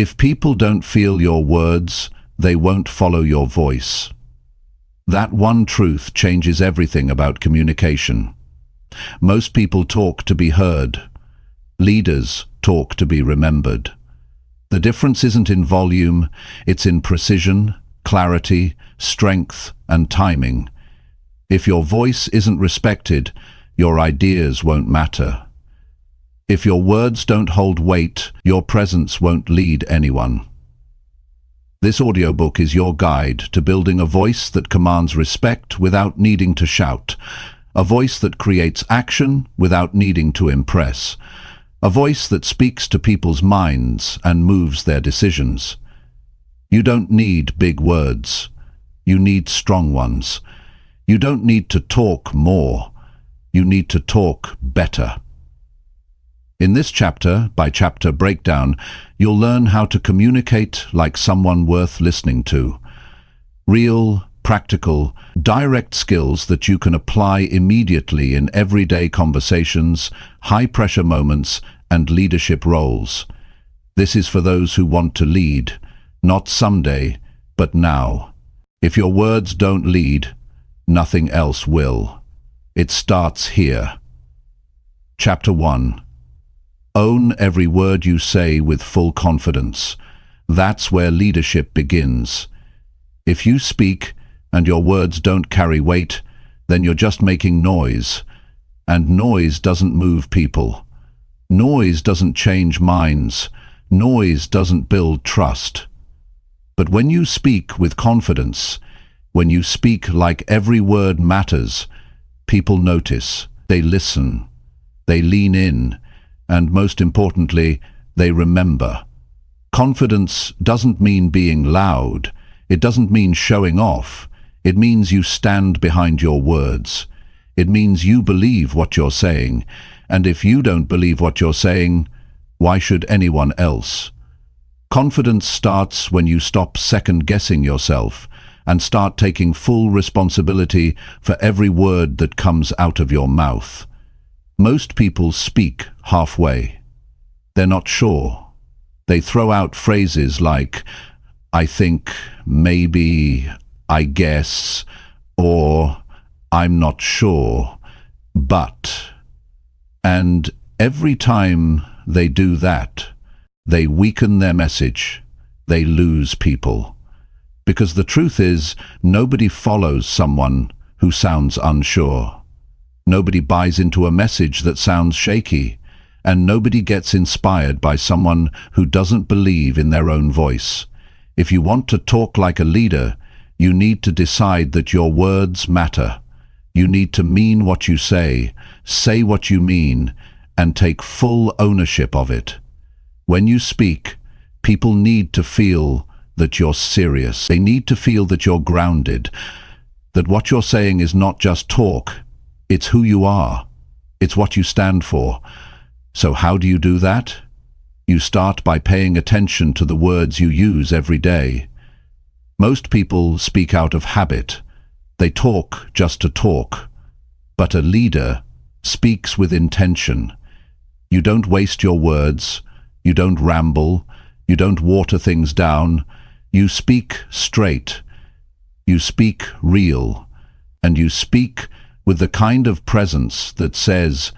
If people don't feel your words, they won't follow your voice. That one truth changes everything about communication. Most people talk to be heard. Leaders talk to be remembered. The difference isn't in volume, it's in precision, clarity, strength, and timing. If your voice isn't respected, your ideas won't matter. If your words don't hold weight, your presence won't lead anyone. This audiobook is your guide to building a voice that commands respect without needing to shout, a voice that creates action without needing to impress, a voice that speaks to people's minds and moves their decisions. You don't need big words. You need strong ones. You don't need to talk more. You need to talk better. In this chapter-by-chapter breakdown, you'll learn how to communicate like someone worth listening to. Real, practical, direct skills that you can apply immediately in everyday conversations, high-pressure moments, and leadership roles. This is for those who want to lead, not someday, but now. If your words don't lead, nothing else will. It starts here. Chapter 1. Own every word you say with full confidence. That's where leadership begins. If you speak and your words don't carry weight, then you're just making noise. And noise doesn't move people. Noise doesn't change minds. Noise doesn't build trust. But when you speak with confidence, when you speak like every word matters, people notice, they listen, they lean in, and most importantly, they remember. Confidence doesn't mean being loud. It doesn't mean showing off. It means you stand behind your words. It means you believe what you're saying. And if you don't believe what you're saying, why should anyone else? Confidence starts when you stop second-guessing yourself and start taking full responsibility for every word that comes out of your mouth. Most people speak halfway. They're not sure. They throw out phrases like, I think, maybe, I guess, or I'm not sure, but. And every time they do that, they weaken their message. They lose people. Because the truth is, nobody follows someone who sounds unsure. Nobody buys into a message that sounds shaky, and nobody gets inspired by someone who doesn't believe in their own voice. If you want to talk like a leader, you need to decide that your words matter. You need to mean what you say what you mean, and take full ownership of it. When you speak, people need to feel that you're serious. They need to feel that you're grounded, that what you're saying is not just talk. It's who you are. It's what you stand for. So how do you do that? You start by paying attention to the words you use every day. Most people speak out of habit. They talk just to talk. But a leader speaks with intention. You don't waste your words. You don't ramble. You don't water things down. You speak straight. You speak real. And you speak with the kind of presence that says,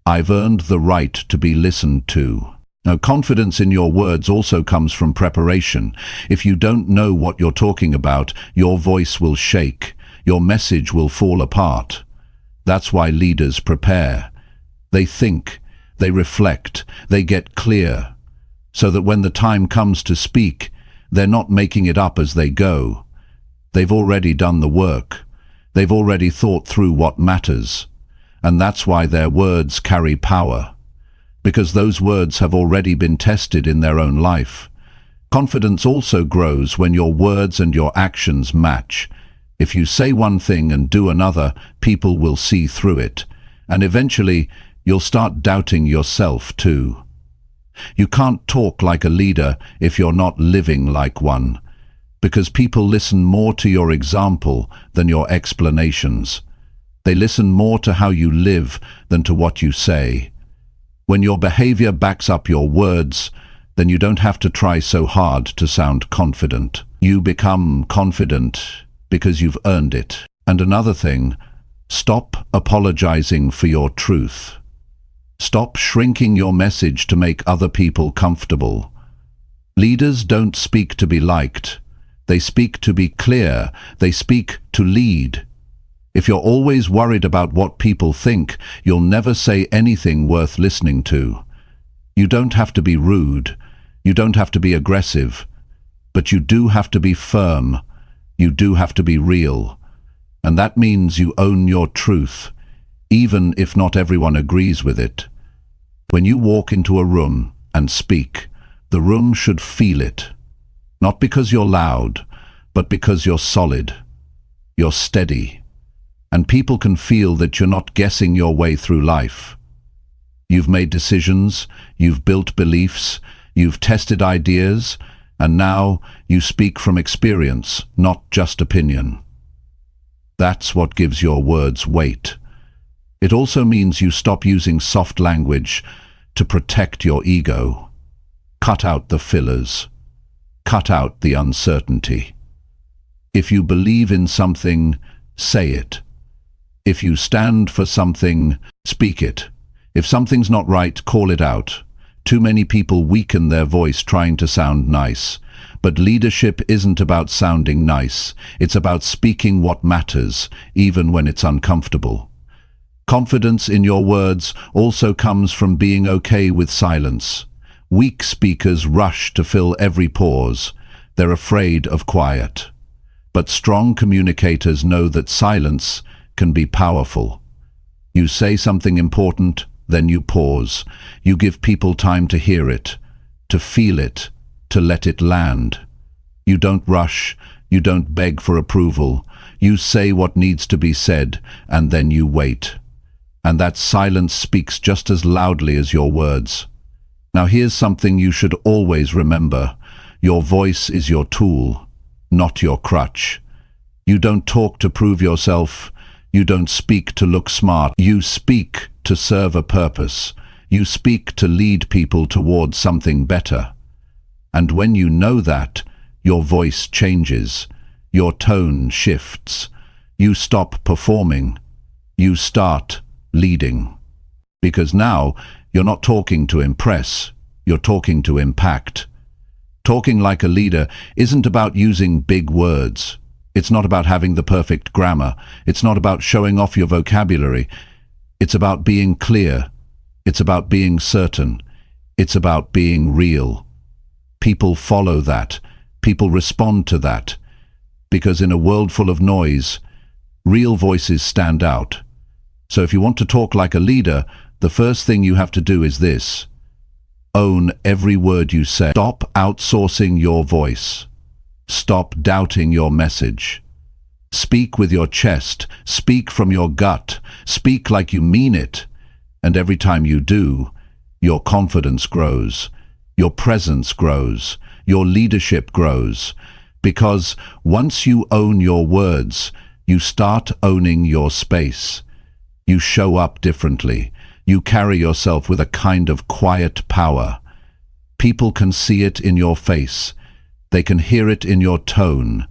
I've earned the right to be listened to. Now, confidence in your words also comes from preparation. If you don't know what you're talking about, your voice will shake. Your message will fall apart. That's why leaders prepare. They think, they reflect, they get clear, so that when the time comes to speak, they're not making it up as they go. They've already done the work. They've already thought through what matters. And that's why their words carry power. Because those words have already been tested in their own life. Confidence also grows when your words and your actions match. If you say one thing and do another, people will see through it. And eventually, you'll start doubting yourself too. You can't talk like a leader if you're not living like one. Because people listen more to your example than your explanations. They listen more to how you live than to what you say. When your behavior backs up your words, then you don't have to try so hard to sound confident. You become confident because you've earned it. And another thing, stop apologizing for your truth. Stop shrinking your message to make other people comfortable. Leaders don't speak to be liked. They speak to be clear. They speak to lead. If you're always worried about what people think, you'll never say anything worth listening to. You don't have to be rude. You don't have to be aggressive. But you do have to be firm. You do have to be real. And that means you own your truth, even if not everyone agrees with it. When you walk into a room and speak, the room should feel it. Not because you're loud, but because you're solid. You're steady. And people can feel that you're not guessing your way through life. You've made decisions, you've built beliefs, you've tested ideas, and now you speak from experience, not just opinion. That's what gives your words weight. It also means you stop using soft language to protect your ego. Cut out the fillers. Cut out the uncertainty. If you believe in something, say it. If you stand for something, speak it. If something's not right, call it out. Too many people weaken their voice trying to sound nice. But leadership isn't about sounding nice. It's about speaking what matters, even when it's uncomfortable. Confidence in your words also comes from being okay with silence. Weak speakers rush to fill every pause. They're afraid of quiet. But strong communicators know that silence can be powerful. You say something important, then you pause. You give people time to hear it, to feel it, to let it land. You don't rush, you don't beg for approval. You say what needs to be said, and then you wait. And that silence speaks just as loudly as your words. Now here's something you should always remember. Your voice is your tool, not your crutch. You don't talk to prove yourself. You don't speak to look smart. You speak to serve a purpose. You speak to lead people towards something better. And when you know that, your voice changes. Your tone shifts. You stop performing. You start leading. Because now, you're not talking to impress. You're talking to impact. Talking like a leader isn't about using big words. It's not about having the perfect grammar. It's not about showing off your vocabulary. It's about being clear. It's about being certain. It's about being real. People follow that. People respond to that. Because in a world full of noise, real voices stand out. So if you want to talk like a leader, the first thing you have to do is this. Own every word you say. Stop outsourcing your voice. Stop doubting your message. Speak with your chest. Speak from your gut. Speak like you mean it. And every time you do, your confidence grows. Your presence grows. Your leadership grows. Because once you own your words, you start owning your space. You show up differently. You carry yourself with a kind of quiet power. People can see it in your face. They can hear it in your tone.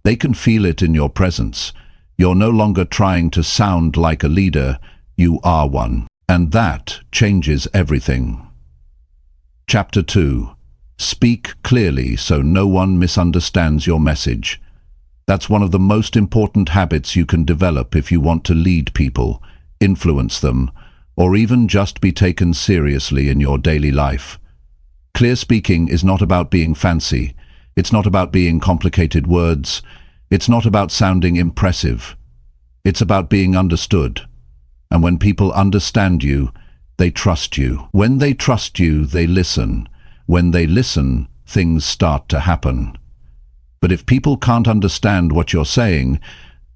They can feel it in your presence. You're no longer trying to sound like a leader. You are one. And that changes everything. Chapter 2. Speak clearly so no one misunderstands your message. That's one of the most important habits you can develop if you want to lead people, influence them, or even just be taken seriously in your daily life. Clear speaking is not about being fancy. It's not about being complicated words. It's not about sounding impressive. It's about being understood. And when people understand you, they trust you. When they trust you, they listen. When they listen, things start to happen. But if people can't understand what you're saying,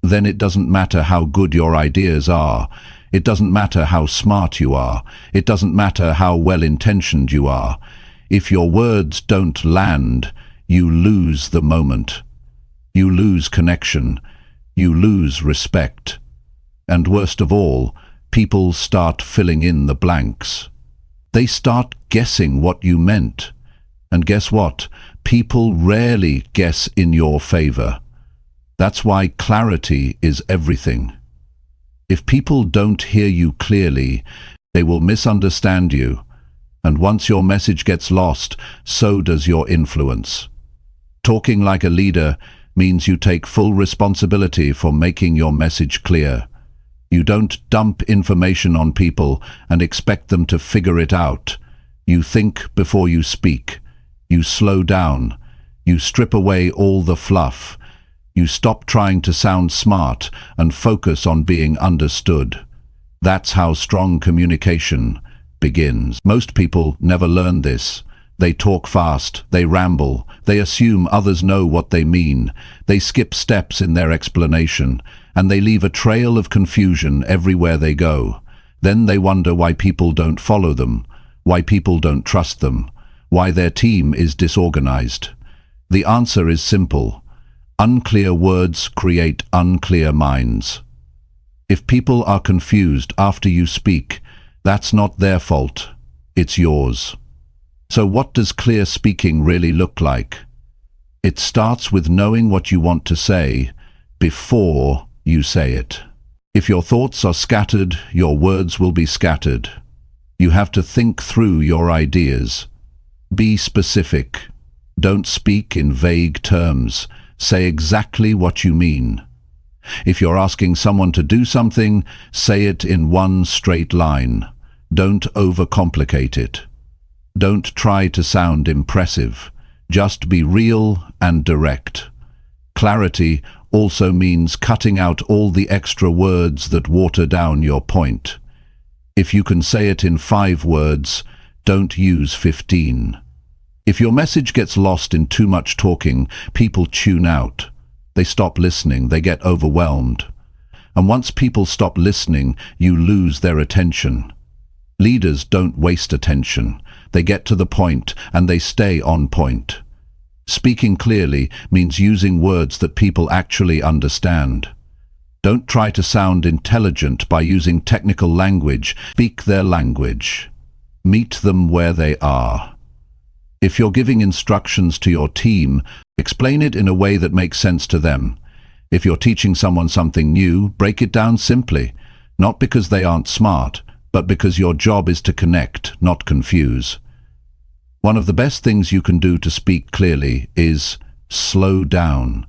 then it doesn't matter how good your ideas are. It doesn't matter how smart you are. It doesn't matter how well-intentioned you are. If your words don't land, you lose the moment. You lose connection. You lose respect. And worst of all, people start filling in the blanks. They start guessing what you meant. And guess what? People rarely guess in your favor. That's why clarity is everything. If people don't hear you clearly, they will misunderstand you. And once your message gets lost, so does your influence. Talking like a leader means you take full responsibility for making your message clear. You don't dump information on people and expect them to figure it out. You think before you speak. You slow down. You strip away all the fluff. You stop trying to sound smart and focus on being understood. That's how strong communication begins. Most people never learn this. They talk fast, they ramble, they assume others know what they mean, they skip steps in their explanation, and they leave a trail of confusion everywhere they go. Then they wonder why people don't follow them, why people don't trust them, why their team is disorganized. The answer is simple. Unclear words create unclear minds. If people are confused after you speak, that's not their fault, it's yours. So what does clear speaking really look like? It starts with knowing what you want to say before you say it. If your thoughts are scattered, your words will be scattered. You have to think through your ideas. Be specific. Don't speak in vague terms. Say exactly what you mean. If you're asking someone to do something, say it in one straight line. Don't overcomplicate it. Don't try to sound impressive. Just be real and direct. Clarity also means cutting out all the extra words that water down your point. If you can say it in 5 words, don't use 15. If your message gets lost in too much talking, people tune out. They stop listening, they get overwhelmed. And once people stop listening, you lose their attention. Leaders don't waste attention. They get to the point and they stay on point. Speaking clearly means using words that people actually understand. Don't try to sound intelligent by using technical language. Speak their language. Meet them where they are. If you're giving instructions to your team, explain it in a way that makes sense to them. If you're teaching someone something new, break it down simply, not because they aren't smart, but because your job is to connect, not confuse. One of the best things you can do to speak clearly is slow down.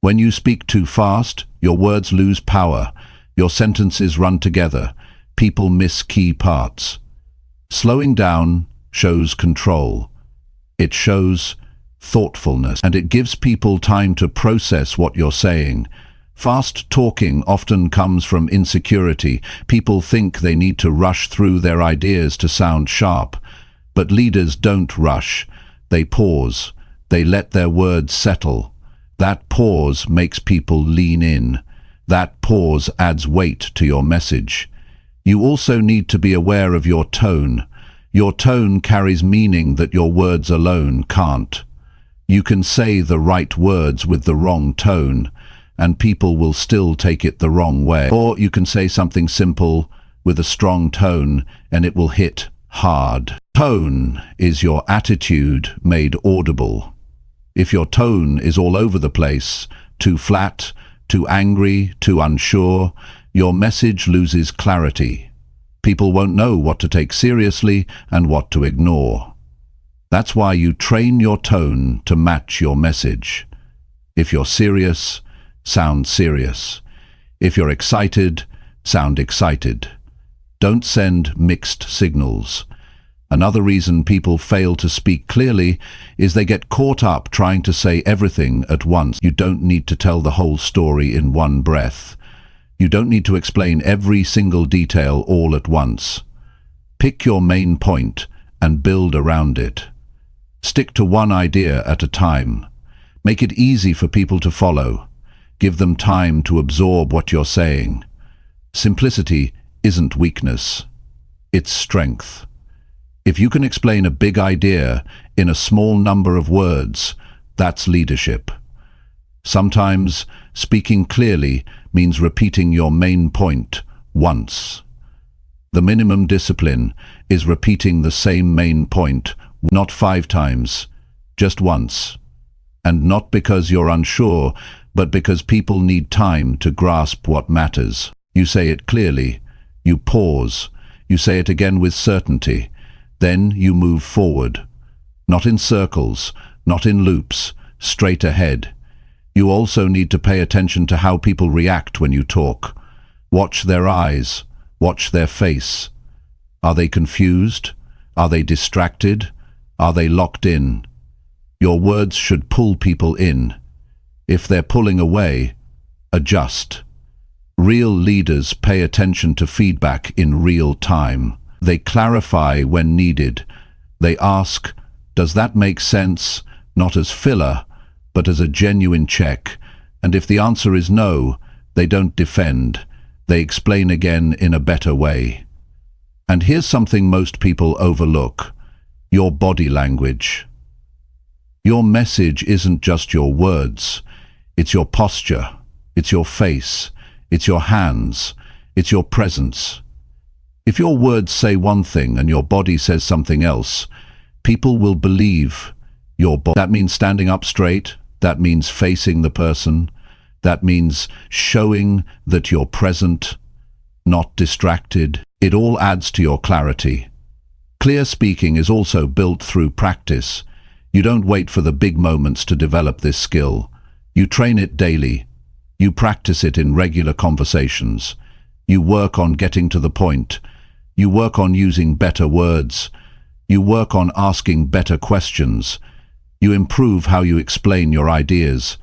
When you speak too fast, your words lose power, your sentences run together, people miss key parts. Slowing down shows control. It shows thoughtfulness, and it gives people time to process what you're saying. Fast talking often comes from insecurity. People think they need to rush through their ideas to sound sharp. But leaders don't rush. They pause. They let their words settle. That pause makes people lean in. That pause adds weight to your message. You also need to be aware of your tone. Your tone carries meaning that your words alone can't. You can say the right words with the wrong tone, and people will still take it the wrong way. Or you can say something simple with a strong tone, and it will hit hard. Tone is your attitude made audible. If your tone is all over the place, too flat, too angry, too unsure, your message loses clarity. People won't know what to take seriously and what to ignore. That's why you train your tone to match your message. If you're serious, sound serious. If you're excited, sound excited. Don't send mixed signals. Another reason people fail to speak clearly is they get caught up trying to say everything at once. You don't need to tell the whole story in one breath. You don't need to explain every single detail all at once. Pick your main point and build around it. Stick to one idea at a time. Make it easy for people to follow. Give them time to absorb what you're saying. Simplicity isn't weakness. It's strength. If you can explain a big idea in a small number of words, that's leadership. Sometimes speaking clearly means repeating your main point once. The minimum discipline is repeating the same main point not 5 times, just once. And not because you're unsure, but because people need time to grasp what matters. You say it clearly, you pause, you say it again with certainty, then you move forward. Not in circles, not in loops, straight ahead. You also need to pay attention to how people react when you talk. Watch their eyes, watch their face. Are they confused? Are they distracted? Are they locked in? Your words should pull people in. If they're pulling away, adjust. Real leaders pay attention to feedback in real time. They clarify when needed. They ask, does that make sense? Not as filler, but as a genuine check. And if the answer is no, they don't defend. They explain again in a better way. And here's something most people overlook: your body language. Your message isn't just your words. It's your posture. It's your face. It's your hands. It's your presence. If your words say one thing and your body says something else, people will believe your body. That means standing up straight. That means facing the person. That means showing that you're present, not distracted. It all adds to your clarity. Clear speaking is also built through practice. You don't wait for the big moments to develop this skill. You train it daily. You practice it in regular conversations. You work on getting to the point. You work on using better words. You work on asking better questions. You improve how you explain your ideas.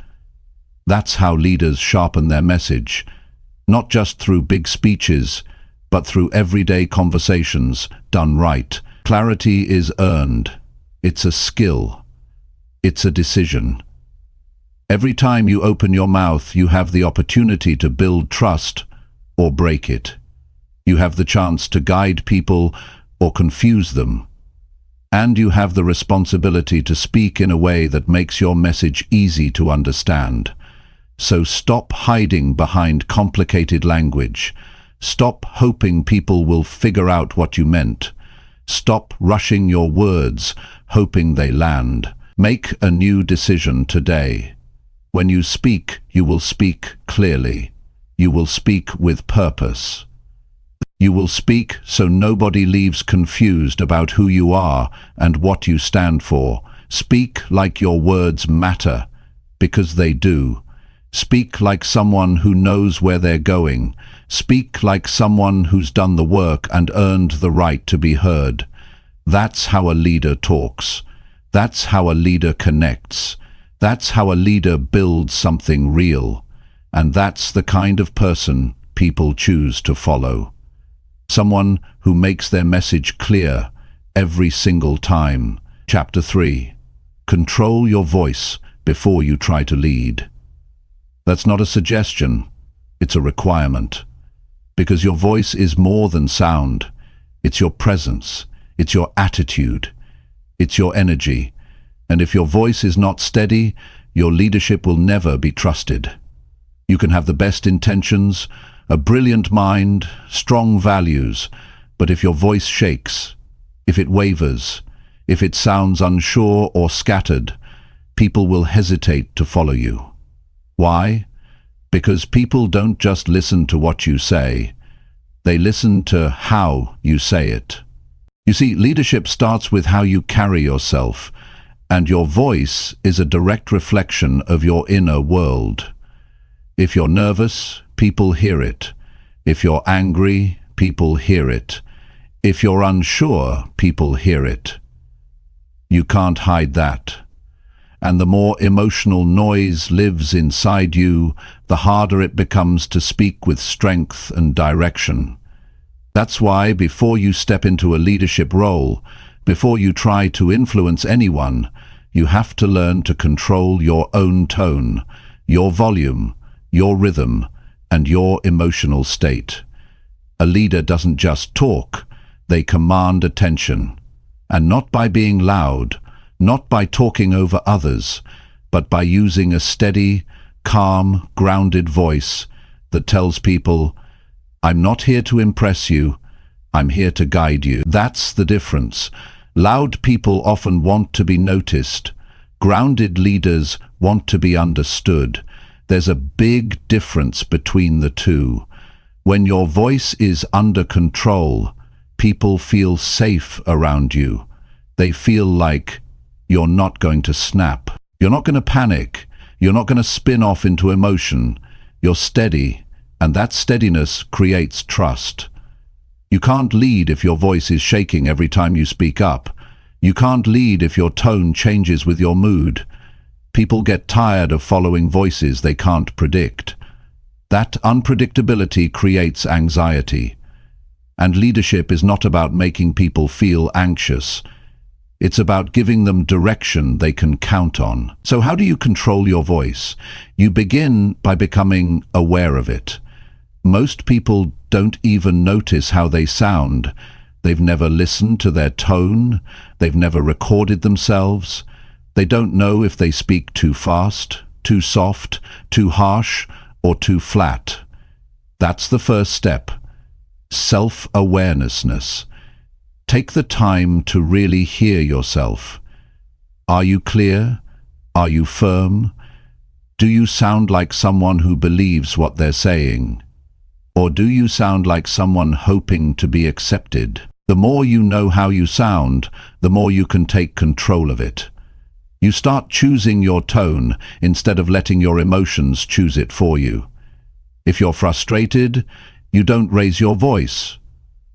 That's how leaders sharpen their message, not just through big speeches, but through everyday conversations done right. Clarity is earned. It's a skill. It's a decision. Every time you open your mouth, you have the opportunity to build trust or break it. You have the chance to guide people or confuse them. And you have the responsibility to speak in a way that makes your message easy to understand. So stop hiding behind complicated language. Stop hoping people will figure out what you meant. Stop rushing your words, hoping they land. Make a new decision today. When you speak, you will speak clearly. You will speak with purpose. You will speak so nobody leaves confused about who you are and what you stand for. Speak like your words matter, because they do. Speak like someone who knows where they're going. Speak like someone who's done the work and earned the right to be heard. That's how a leader talks. That's how a leader connects. That's how a leader builds something real. And that's the kind of person people choose to follow. Someone who makes their message clear every single time. Chapter 3. Control your voice before you try to lead. That's not a suggestion, it's a requirement. Because your voice is more than sound. It's your presence, it's your attitude, it's your energy. And if your voice is not steady, your leadership will never be trusted. You can have the best intentions, a brilliant mind, strong values, but if your voice shakes, if it wavers, if it sounds unsure or scattered, people will hesitate to follow you. Why? Because people don't just listen to what you say, they listen to how you say it. You see, leadership starts with how you carry yourself, and your voice is a direct reflection of your inner world. If you're nervous, people hear it. If you're angry, people hear it. If you're unsure, people hear it. You can't hide that. And the more emotional noise lives inside you, the harder it becomes to speak with strength and direction. That's why before you step into a leadership role, before you try to influence anyone, you have to learn to control your own tone, your volume, your rhythm, and your emotional state. A leader doesn't just talk, they command attention. And not by being loud, not by talking over others, but by using a steady, calm, grounded voice that tells people, I'm not here to impress you, I'm here to guide you. That's the difference. Loud people often want to be noticed. Grounded leaders want to be understood. There's a big difference between the two. When your voice is under control, people feel safe around you. They feel like you're not going to snap. You're not going to panic. You're not going to spin off into emotion. You're steady, and that steadiness creates trust. You can't lead if your voice is shaking every time you speak up. You can't lead if your tone changes with your mood. People get tired of following voices they can't predict. That unpredictability creates anxiety. And leadership is not about making people feel anxious. It's about giving them direction they can count on. So how do you control your voice? You begin by becoming aware of it. Most people don't even notice how they sound. They've never listened to their tone. They've never recorded themselves. They don't know if they speak too fast, too soft, too harsh, or too flat. That's the first step. Self-awareness. Take the time to really hear yourself. Are you clear? Are you firm? Do you sound like someone who believes what they're saying? Or do you sound like someone hoping to be accepted? The more you know how you sound, the more you can take control of it. You start choosing your tone instead of letting your emotions choose it for you. If you're frustrated, you don't raise your voice.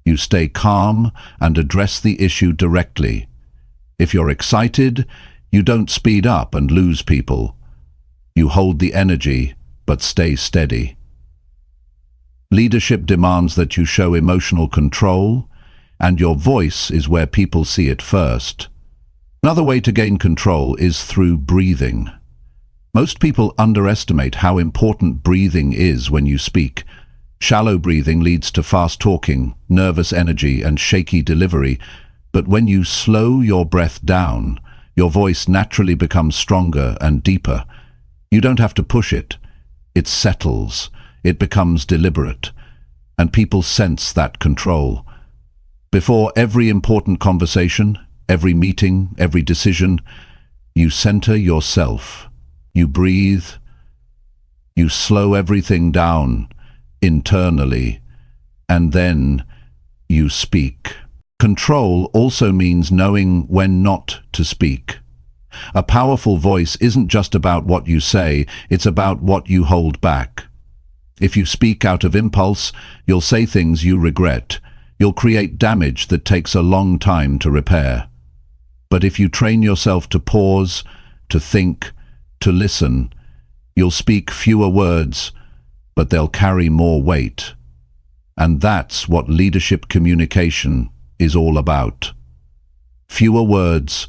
You stay calm and address the issue directly. If you're excited, you don't speed up and lose people. You hold the energy, but stay steady. Leadership demands that you show emotional control, and your voice is where people see it first. Another way to gain control is through breathing. Most people underestimate how important breathing is when you speak. Shallow breathing leads to fast talking, nervous energy, and shaky delivery, but when you slow your breath down, your voice naturally becomes stronger and deeper. You don't have to push it. It settles. It becomes deliberate, and people sense that control. Before every important conversation, every meeting, every decision, you center yourself. You breathe. You slow everything down internally, and then you speak. Control also means knowing when not to speak. A powerful voice isn't just about what you say, it's about what you hold back. If you speak out of impulse, you'll say things you regret. You'll create damage that takes a long time to repair. But if you train yourself to pause, to think, to listen, you'll speak fewer words, but they'll carry more weight. And that's what leadership communication is all about. Fewer words,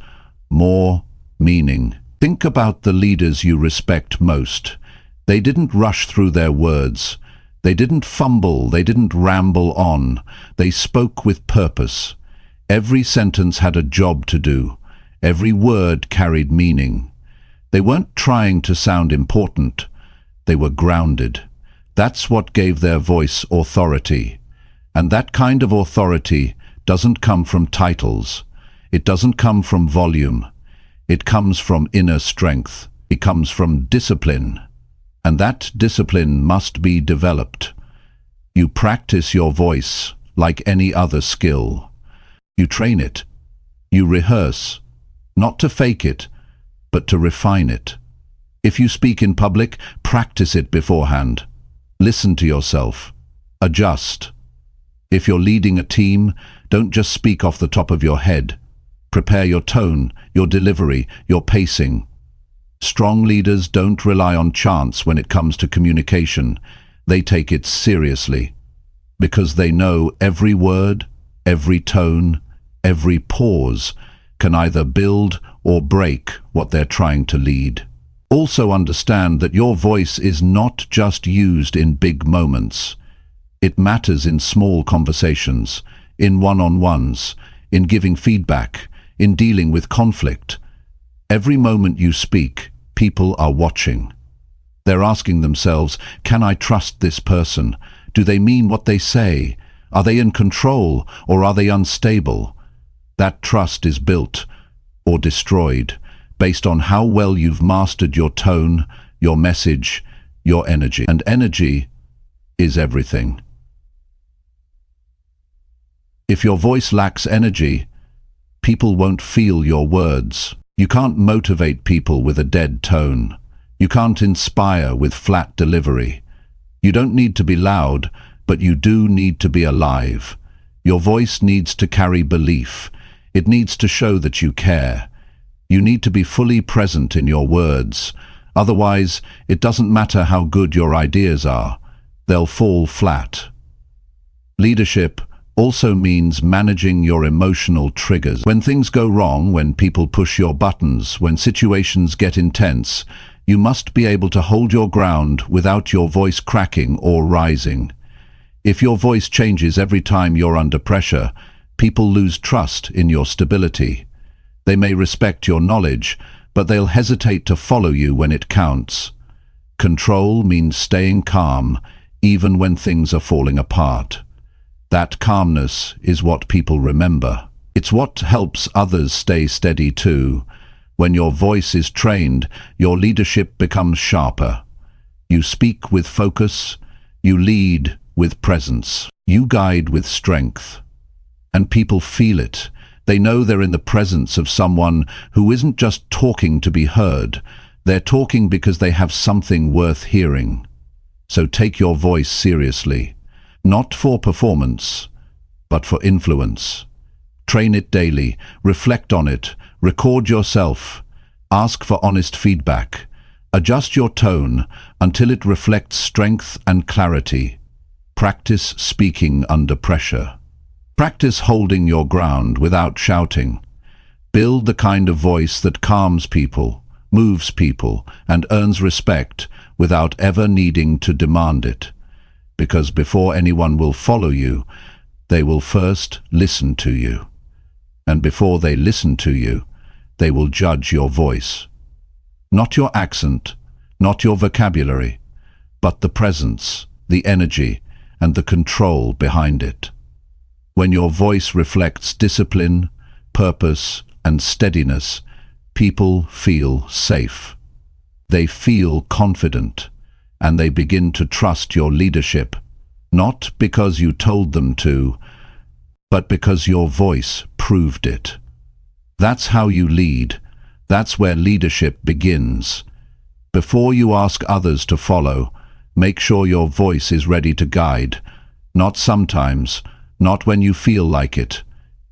more meaning. Think about the leaders you respect most. They didn't rush through their words. They didn't fumble. They didn't ramble on. They spoke with purpose. Every sentence had a job to do. Every word carried meaning. They weren't trying to sound important. They were grounded. That's what gave their voice authority. And that kind of authority doesn't come from titles. It doesn't come from volume. It comes from inner strength. It comes from discipline. And that discipline must be developed. You practice your voice like any other skill. You train it. You rehearse, not to fake it, but to refine it. If you speak in public, practice it beforehand. Listen to yourself. Adjust. If you're leading a team, don't just speak off the top of your head. Prepare your tone, your delivery, your pacing. Strong leaders don't rely on chance when it comes to communication. They take it seriously, because they know every word, every tone, every pause can either build or break what they're trying to lead. Also understand that your voice is not just used in big moments. It matters in small conversations, in one-on-ones, in giving feedback, in dealing with conflict. Every moment you speak, people are watching. They're asking themselves, can I trust this person? Do they mean what they say? Are they in control or are they unstable? That trust is built or destroyed based on how well you've mastered your tone, your message, your energy. And energy is everything. If your voice lacks energy, people won't feel your words. You can't motivate people with a dead tone. You can't inspire with flat delivery. You don't need to be loud, but you do need to be alive. Your voice needs to carry belief. It needs to show that you care. You need to be fully present in your words. Otherwise, it doesn't matter how good your ideas are. They'll fall flat. Leadership also means managing your emotional triggers. When things go wrong, when people push your buttons, when situations get intense, you must be able to hold your ground without your voice cracking or rising. If your voice changes every time you're under pressure, people lose trust in your stability. They may respect your knowledge, but they'll hesitate to follow you when it counts. Control means staying calm, even when things are falling apart. That calmness is what people remember. It's what helps others stay steady too. When your voice is trained, your leadership becomes sharper. You speak with focus, you lead with presence, you guide with strength. And people feel it. They know they're in the presence of someone who isn't just talking to be heard. They're talking because they have something worth hearing. So take your voice seriously. Not for performance, but for influence. Train it daily, reflect on it, record yourself, ask for honest feedback. Adjust your tone until it reflects strength and clarity. Practice speaking under pressure. Practice holding your ground without shouting. Build the kind of voice that calms people, moves people, and earns respect without ever needing to demand it. Because before anyone will follow you, they will first listen to you. And before they listen to you, they will judge your voice. Not your accent, not your vocabulary, but the presence, the energy, and the control behind it. When your voice reflects discipline, purpose, and steadiness, people feel safe. They feel confident, and they begin to trust your leadership, not because you told them to, but because your voice proved it. That's how you lead. That's where leadership begins. Before you ask others to follow, make sure your voice is ready to guide. Not sometimes, not when you feel like it.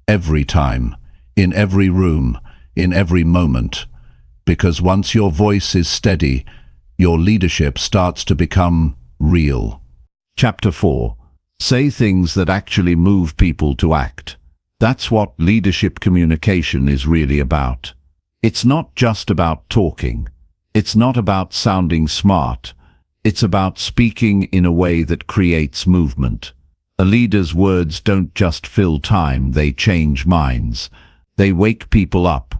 Every time, in every room, in every moment. Because once your voice is steady, your leadership starts to become real. Chapter 4. Say things that actually move people to act. That's what leadership communication is really about. It's not just about talking. It's not about sounding smart. It's about speaking in a way that creates movement. A leader's words don't just fill time, they change minds. They wake people up.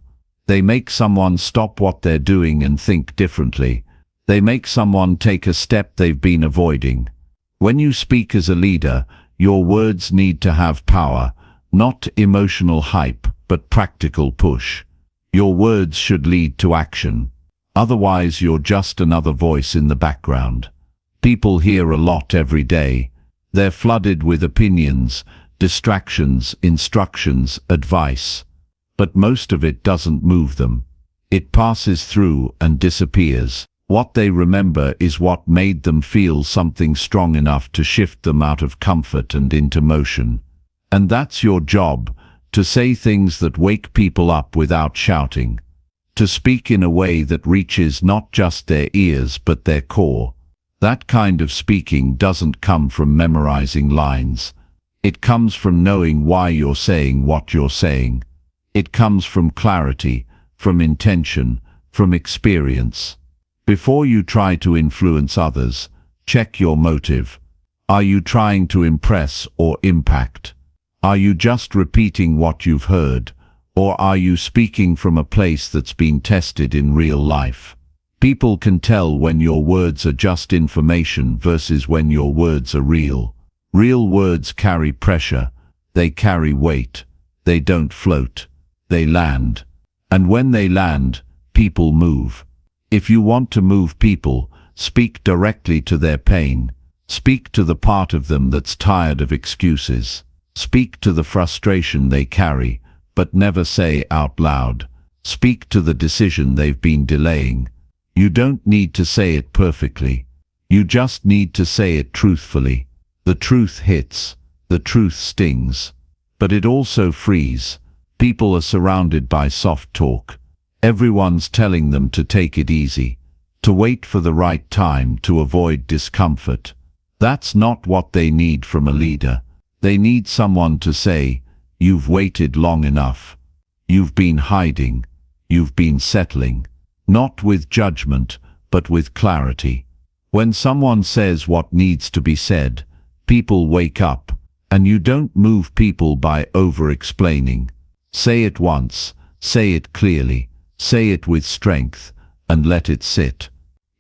They make someone stop what they're doing and think differently. They make someone take a step they've been avoiding. When you speak as a leader, your words need to have power, not emotional hype, but practical push. Your words should lead to action. Otherwise, you're just another voice in the background. People hear a lot every day. They're flooded with opinions, distractions, instructions, advice. But most of it doesn't move them. It passes through and disappears. What they remember is what made them feel something strong enough to shift them out of comfort and into motion. And that's your job, to say things that wake people up without shouting. To speak in a way that reaches not just their ears but their core. That kind of speaking doesn't come from memorizing lines. It comes from knowing why you're saying what you're saying. It comes from clarity, from intention, from experience. Before you try to influence others, check your motive. Are you trying to impress or impact? Are you just repeating what you've heard? Or are you speaking from a place that's been tested in real life? People can tell when your words are just information versus when your words are real. Real words carry pressure. They carry weight. They don't float. They land. And when they land, people move. If you want to move people, speak directly to their pain. Speak to the part of them that's tired of excuses. Speak to the frustration they carry, but never say out loud. Speak to the decision they've been delaying. You don't need to say it perfectly. You just need to say it truthfully. The truth hits. The truth stings. But it also frees. People are surrounded by soft talk. Everyone's telling them to take it easy, to wait for the right time, to avoid discomfort. That's not what they need from a leader. They need someone to say, "You've waited long enough. You've been hiding. You've been settling." Not with judgment, but with clarity. When someone says what needs to be said, people wake up, and you don't move people by over-explaining. Say it once, say it clearly, say it with strength, and let it sit.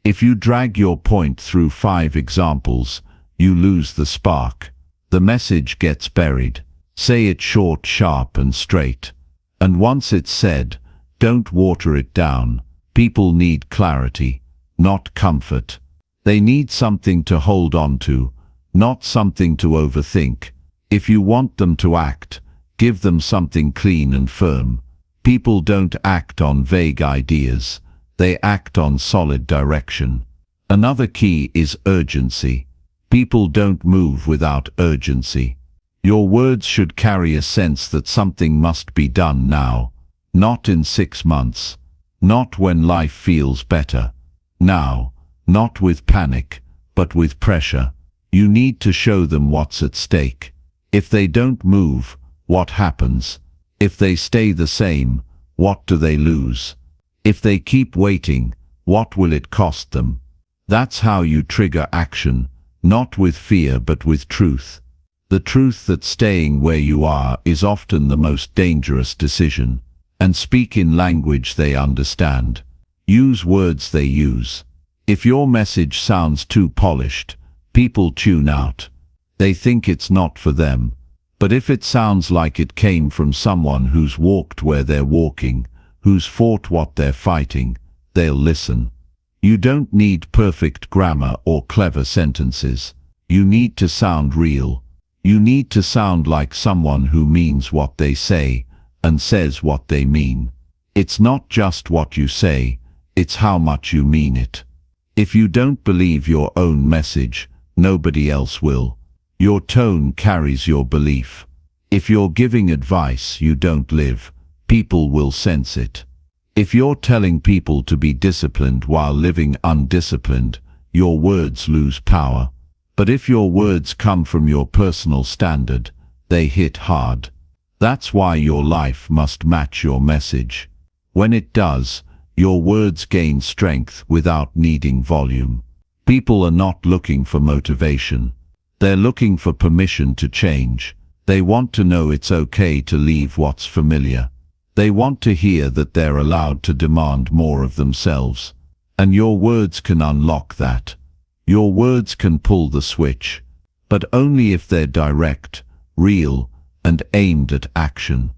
If you drag your point through 5 examples, you lose the spark. The message gets buried. Say it short, sharp, and straight. And once it's said, don't water it down. People need clarity, not comfort. They need something to hold on to, not something to overthink. If you want them to act, give them something clean and firm. People don't act on vague ideas. They act on solid direction. Another key is urgency. People don't move without urgency. Your words should carry a sense that something must be done now, not in 6 months. Not when life feels better. Now, not with panic, but with pressure. You need to show them what's at stake. If they don't move, what happens? If they stay the same, what do they lose? If they keep waiting, what will it cost them? That's how you trigger action, not with fear but with truth. The truth that staying where you are is often the most dangerous decision. And speak in language they understand. Use words they use. If your message sounds too polished, people tune out. They think it's not for them. But if it sounds like it came from someone who's walked where they're walking, who's fought what they're fighting, they'll listen. You don't need perfect grammar or clever sentences. You need to sound real. You need to sound like someone who means what they say and says what they mean. It's not just what you say, it's how much you mean it. If you don't believe your own message, nobody else will. Your tone carries your belief. If you're giving advice you don't live, people will sense it. If you're telling people to be disciplined while living undisciplined, your words lose power. But if your words come from your personal standard, they hit hard. That's why your life must match your message. When it does, your words gain strength without needing volume. People are not looking for motivation. They're looking for permission to change. They want to know it's okay to leave what's familiar. They want to hear that they're allowed to demand more of themselves. And your words can unlock that. Your words can pull the switch, but only if they're direct, real, and aimed at action.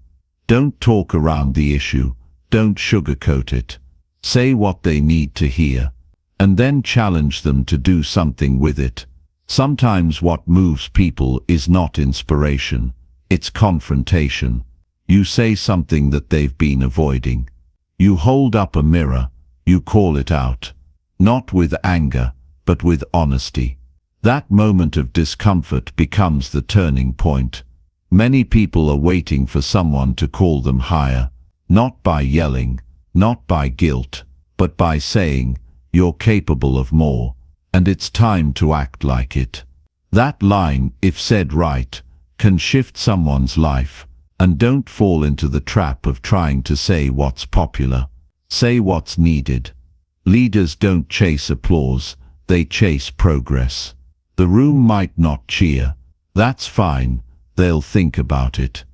Don't talk around the issue. Don't sugarcoat it. Say what they need to hear, and then challenge them to do something with it. Sometimes what moves people is not inspiration, it's confrontation. You say something that they've been avoiding. You hold up a mirror, you call it out, not with anger, but with honesty. That moment of discomfort becomes the turning point. Many people are waiting for someone to call them higher, not by yelling, not by guilt, but by saying, "You're capable of more, and it's time to act like it." That line, if said right, can shift someone's life. And don't fall into the trap of trying to say what's popular. Say what's needed. Leaders don't chase applause, they chase progress. The room might not cheer. That's fine. They'll think about it.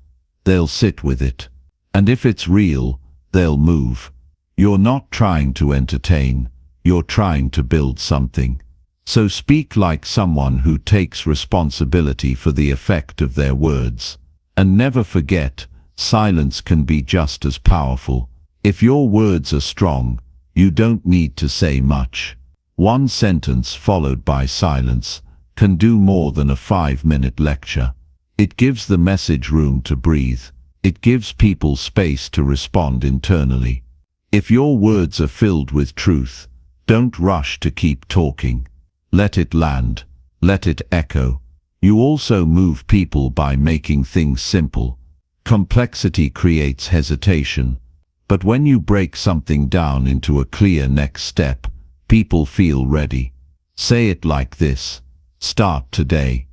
They'll sit with it. And if it's real, they'll move. You're not trying to entertain. You're trying to build something. So speak like someone who takes responsibility for the effect of their words. And never forget, silence can be just as powerful. If your words are strong, you don't need to say much. One sentence followed by silence can do more than a 5-minute lecture. It gives the message room to breathe. It gives people space to respond internally. If your words are filled with truth, don't rush to keep talking. Let it land. Let it echo. You also move people by making things simple. Complexity creates hesitation. But when you break something down into a clear next step, people feel ready. Say it like this. Start today.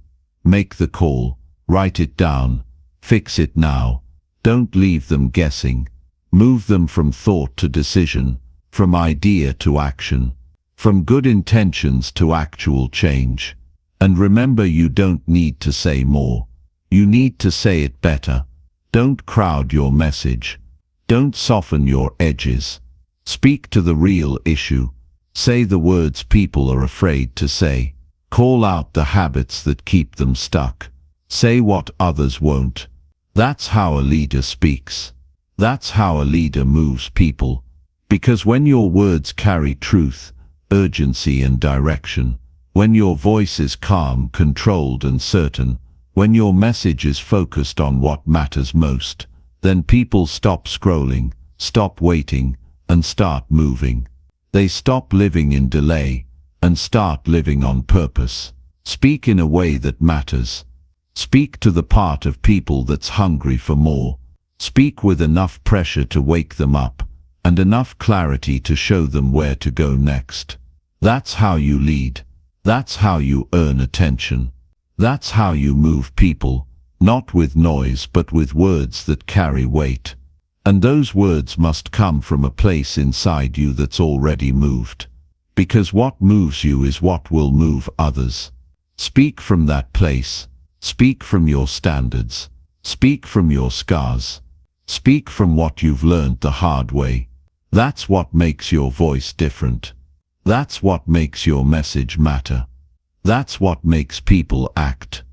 Make the call. Write it down. Fix it now. Don't leave them guessing. Move them from thought to decision, from idea to action, from good intentions to actual change. And remember, you don't need to say more. You need to say it better. Don't crowd your message. Don't soften your edges. Speak to the real issue. Say the words people are afraid to say. Call out the habits that keep them stuck. Say what others won't. That's how a leader speaks. That's how a leader moves people. Because when your words carry truth, urgency and direction, when your voice is calm, controlled and certain, when your message is focused on what matters most, then people stop scrolling, stop waiting, and start moving. They stop living in delay and start living on purpose. Speak in a way that matters. Speak to the part of people that's hungry for more. Speak with enough pressure to wake them up and enough clarity to show them where to go next. That's how you lead. That's how you earn attention. That's how you move people, not with noise but with words that carry weight. And those words must come from a place inside you that's already moved. Because what moves you is what will move others. Speak from that place. Speak from your standards. Speak from your scars. Speak from what you've learned the hard way. That's what makes your voice different. That's what makes your message matter. That's what makes people act.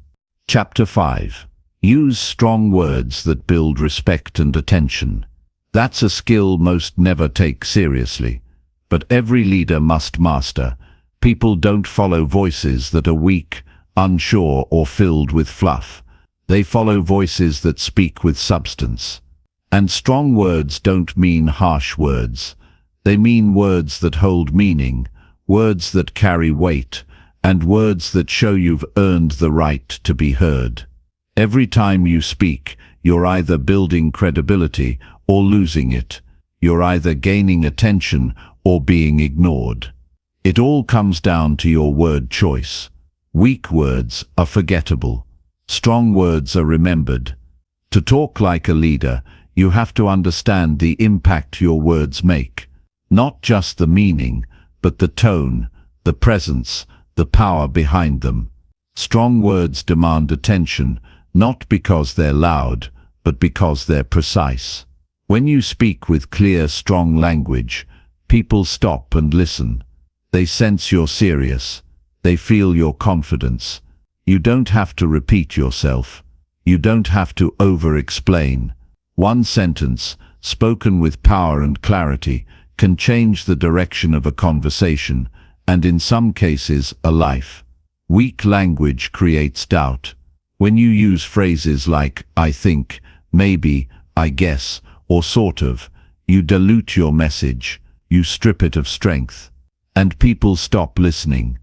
Chapter 5. Use strong words that build respect and attention. That's a skill most never take seriously, but every leader must master. People don't follow voices that are weak, unsure, or filled with fluff. They follow voices that speak with substance. And strong words don't mean harsh words. They mean words that hold meaning, words that carry weight, and words that show you've earned the right to be heard. Every time you speak, you're either building credibility or losing it. You're either gaining attention or being ignored. It all comes down to your word choice. Weak words are forgettable. Strong words are remembered. To talk like a leader, you have to understand the impact your words make. Not just the meaning, but the tone, the presence, the power behind them. Strong words demand attention, not because they're loud, but because they're precise. When you speak with clear, strong language, people stop and listen. They sense you're serious. They feel your confidence. You don't have to repeat yourself. You don't have to over-explain. One sentence, spoken with power and clarity, can change the direction of a conversation, and in some cases, a life. Weak language creates doubt. When you use phrases like, I think, maybe, I guess, or sort of, you dilute your message, you strip it of strength, and people stop listening.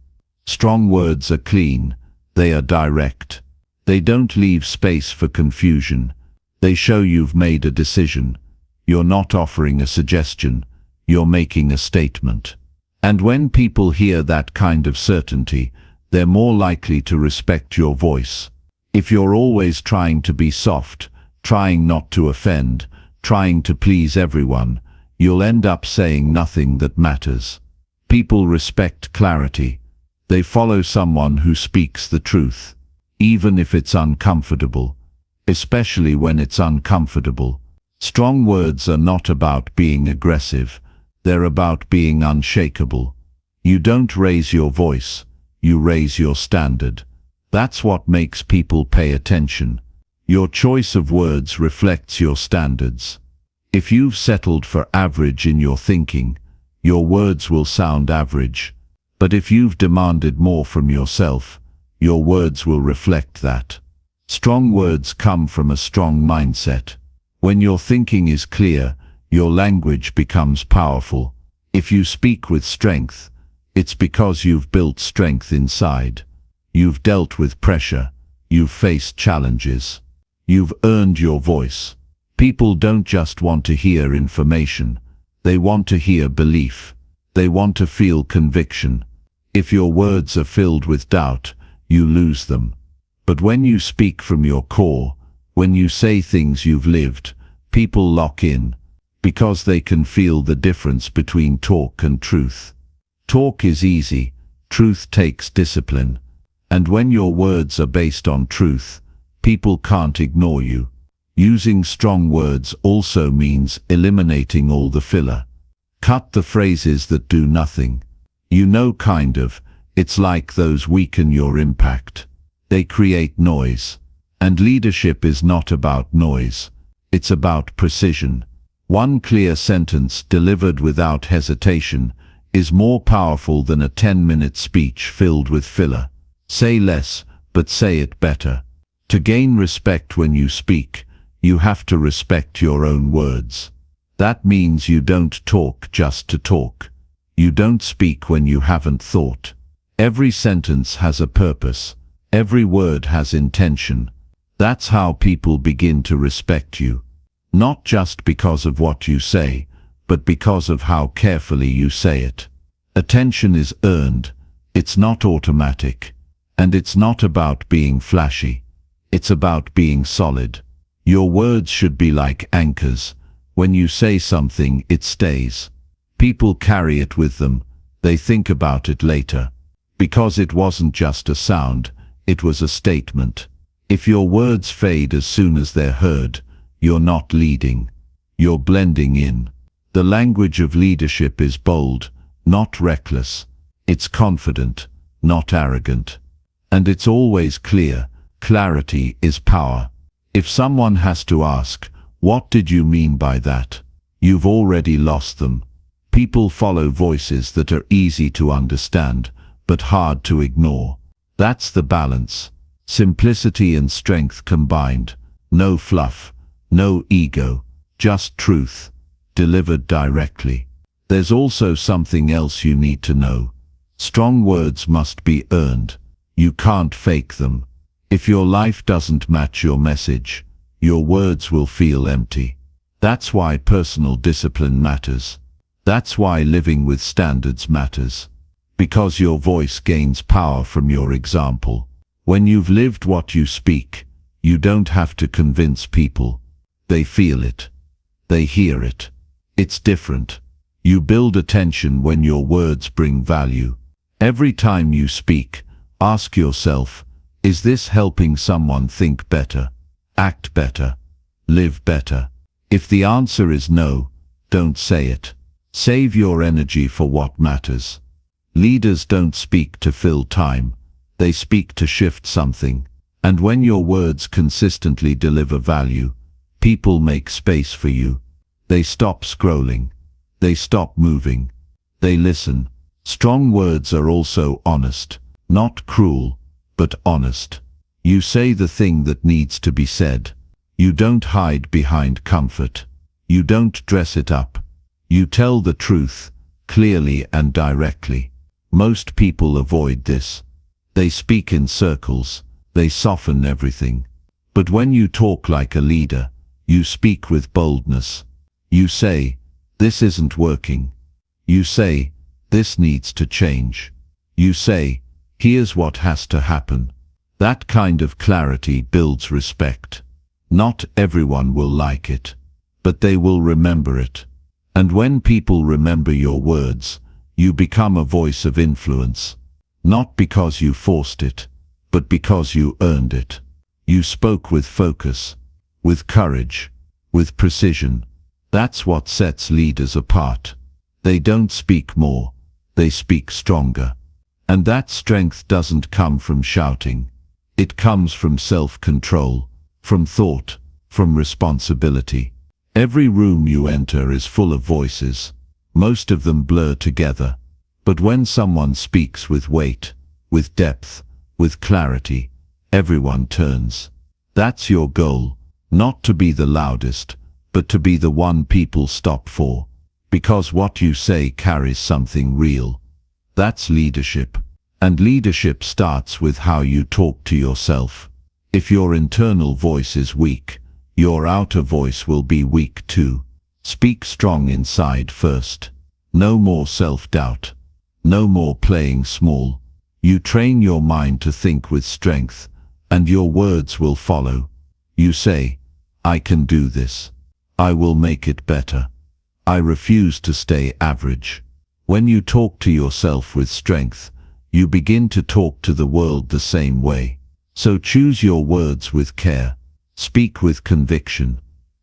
Strong words are clean, they are direct. They don't leave space for confusion. They show you've made a decision. You're not offering a suggestion, you're making a statement. And when people hear that kind of certainty, they're more likely to respect your voice. If you're always trying to be soft, trying not to offend, trying to please everyone, you'll end up saying nothing that matters. People respect clarity. They follow someone who speaks the truth, even if it's uncomfortable, especially when it's uncomfortable. Strong words are not about being aggressive. They're about being unshakable. You don't raise your voice, you raise your standard. That's what makes people pay attention. Your choice of words reflects your standards. If you've settled for average in your thinking, your words will sound average. But if you've demanded more from yourself, your words will reflect that. Strong words come from a strong mindset. When your thinking is clear, your language becomes powerful. If you speak with strength, it's because you've built strength inside. You've dealt with pressure. You've faced challenges. You've earned your voice. People don't just want to hear information. They want to hear belief. They want to feel conviction. If your words are filled with doubt, you lose them. But when you speak from your core, when you say things you've lived, people lock in, because they can feel the difference between talk and truth. Talk is easy, truth takes discipline. And when your words are based on truth, people can't ignore you. Using strong words also means eliminating all the filler. Cut the phrases that do nothing. You know, kind of, it's like those weaken your impact. They create noise. And leadership is not about noise. It's about precision. One clear sentence delivered without hesitation is more powerful than a 10-minute speech filled with filler. Say less, but say it better. To gain respect when you speak, you have to respect your own words. That means you don't talk just to talk. You don't speak when you haven't thought. Every sentence has a purpose. Every word has intention. That's how people begin to respect you. Not just because of what you say, but because of how carefully you say it. Attention is earned. It's not automatic. And it's not about being flashy. It's about being solid. Your words should be like anchors. When you say something, it stays. People carry it with them. They think about it later. Because it wasn't just a sound, it was a statement. If your words fade as soon as they're heard, you're not leading. You're blending in. The language of leadership is bold, not reckless. It's confident, not arrogant. And it's always clear. Clarity is power. If someone has to ask, "What did you mean by that?" you've already lost them. People follow voices that are easy to understand, but hard to ignore. That's the balance. Simplicity and strength combined. No fluff, no ego, just truth, delivered directly. There's also something else you need to know. Strong words must be earned. You can't fake them. If your life doesn't match your message, your words will feel empty. That's why personal discipline matters. That's why living with standards matters. Because your voice gains power from your example. When you've lived what you speak, you don't have to convince people. They feel it. They hear it. It's different. You build attention when your words bring value. Every time you speak, ask yourself, is this helping someone think better, act better, live better? If the answer is no, don't say it. Save your energy for what matters. Leaders don't speak to fill time. They speak to shift something. And when your words consistently deliver value, people make space for you. They stop scrolling. They stop moving. They listen. Strong words are also honest, not cruel, but honest. You say the thing that needs to be said. You don't hide behind comfort. You don't dress it up. You tell the truth, clearly and directly. Most people avoid this. They speak in circles. They soften everything. But when you talk like a leader, you speak with boldness. You say, "This isn't working." You say, "This needs to change." You say, "Here's what has to happen." That kind of clarity builds respect. Not everyone will like it, but they will remember it. And when people remember your words, you become a voice of influence. Not because you forced it, but because you earned it. You spoke with focus, with courage, with precision. That's what sets leaders apart. They don't speak more, they speak stronger. And that strength doesn't come from shouting. It comes from self-control, from thought, from responsibility. Every room you enter is full of voices. Most of them blur together. But when someone speaks with weight, with depth, with clarity, everyone turns. That's your goal, not to be the loudest, but to be the one people stop for. Because what you say carries something real. That's leadership. And leadership starts with how you talk to yourself. If your internal voice is weak, your outer voice will be weak too. Speak strong inside first. No more self-doubt. No more playing small. You train your mind to think with strength, and your words will follow. You say, I can do this. I will make it better. I refuse to stay average. When you talk to yourself with strength, you begin to talk to the world the same way. So choose your words with care. Speak with conviction.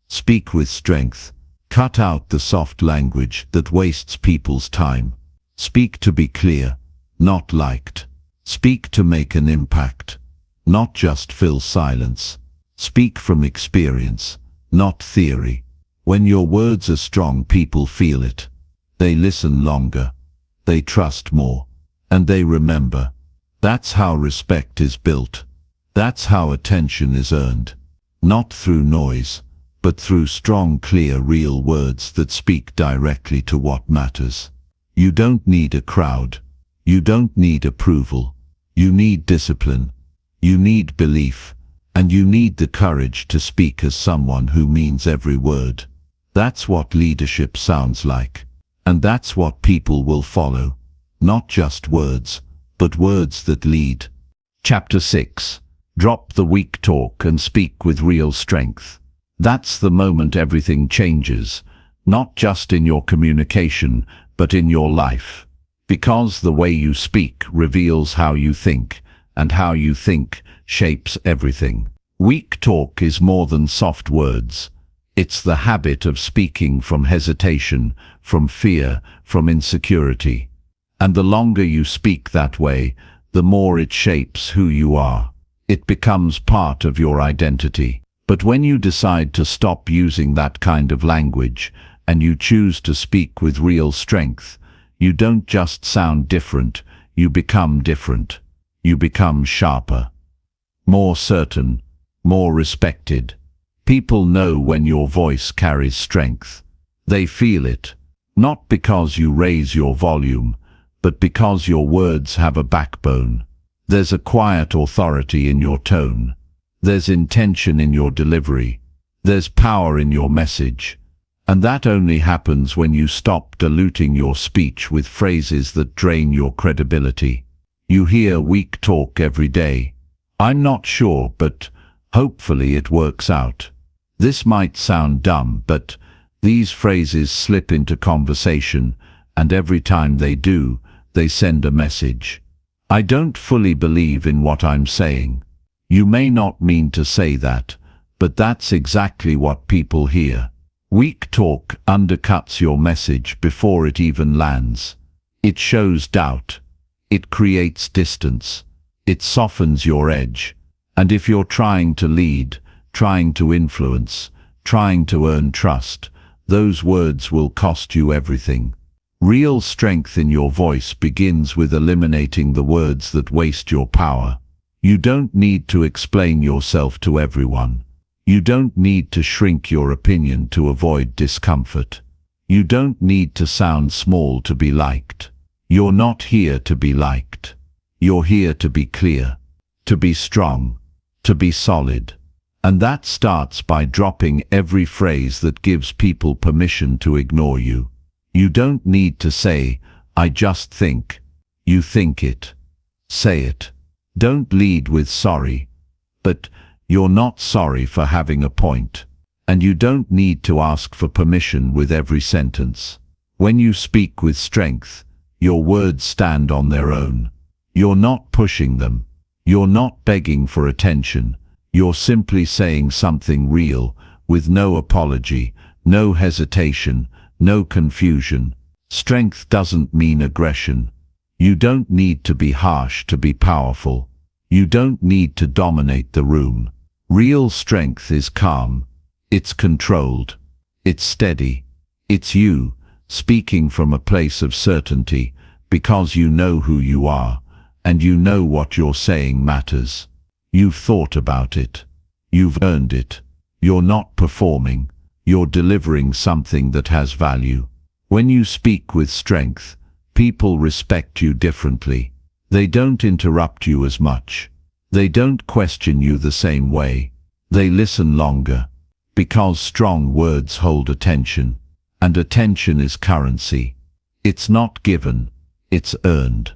Speak with strength. Cut out the soft language that wastes people's time. Speak to be clear, not liked. Speak to make an impact, not just fill silence. Speak from experience, not theory. When your words are strong, people feel it. They listen longer. They trust more. And they remember. That's how respect is built. That's how attention is earned. Not through noise, but through strong, clear, real words that speak directly to what matters. You don't need a crowd. You don't need approval. You need discipline. You need belief. And you need the courage to speak as someone who means every word. That's what leadership sounds like. And that's what people will follow. Not just words, but words that lead. Chapter 6. Drop the weak talk and speak with real strength. That's the moment everything changes, not just in your communication, but in your life. Because the way you speak reveals how you think, and how you think shapes everything. Weak talk is more than soft words. It's the habit of speaking from hesitation, from fear, from insecurity. And the longer you speak that way, the more it shapes who you are. It becomes part of your identity. But when you decide to stop using that kind of language, and you choose to speak with real strength, you don't just sound different, you become different. You become sharper, more certain, more respected. People know when your voice carries strength. They feel it, not because you raise your volume, but because your words have a backbone. There's a quiet authority in your tone. There's intention in your delivery. There's power in your message. And that only happens when you stop diluting your speech with phrases that drain your credibility. You hear weak talk every day. I'm not sure, but hopefully it works out. This might sound dumb, but these phrases slip into conversation, and every time they do, they send a message. I don't fully believe in what I'm saying. You may not mean to say that, but that's exactly what people hear. Weak talk undercuts your message before it even lands. It shows doubt. It creates distance. It softens your edge. And if you're trying to lead, trying to influence, trying to earn trust, those words will cost you everything. Real strength in your voice begins with eliminating the words that waste your power. You don't need to explain yourself to everyone. You don't need to shrink your opinion to avoid discomfort. You don't need to sound small to be liked. You're not here to be liked. You're here to be clear, to be strong, to be solid. And that starts by dropping every phrase that gives people permission to ignore you. You don't need to say, I just think. You think it. Say it. Don't lead with sorry, but you're not sorry for having a point. And you don't need to ask for permission with every sentence. When you speak with strength, your words stand on their own. You're not pushing them. You're not begging for attention. You're simply saying something real, with no apology, no hesitation, no confusion. Strength doesn't mean aggression. You don't need to be harsh to be powerful. You don't need to dominate the room. Real strength is calm. It's controlled. It's steady. It's you, speaking from a place of certainty, because you know who you are, and you know what you're saying matters. You've thought about it. You've earned it. You're not performing. You're delivering something that has value. When you speak with strength, people respect you differently. They don't interrupt you as much. They don't question you the same way. They listen longer. Because strong words hold attention, and attention is currency. It's not given, it's earned.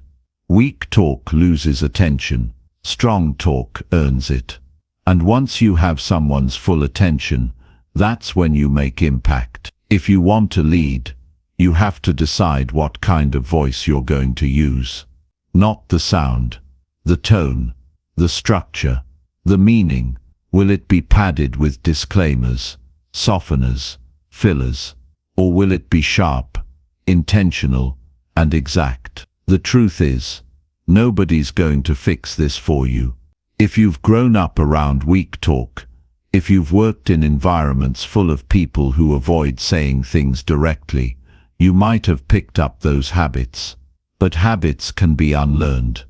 Weak talk loses attention. Strong talk earns it. And once you have someone's full attention, that's when you make impact. If you want to lead, you have to decide what kind of voice you're going to use. Not the sound, the tone, the structure, the meaning. Will it be padded with disclaimers, softeners, fillers, or will it be sharp, intentional, and exact? The truth is, nobody's going to fix this for you. If you've grown up around weak talk, if you've worked in environments full of people who avoid saying things directly, you might have picked up those habits. But habits can be unlearned.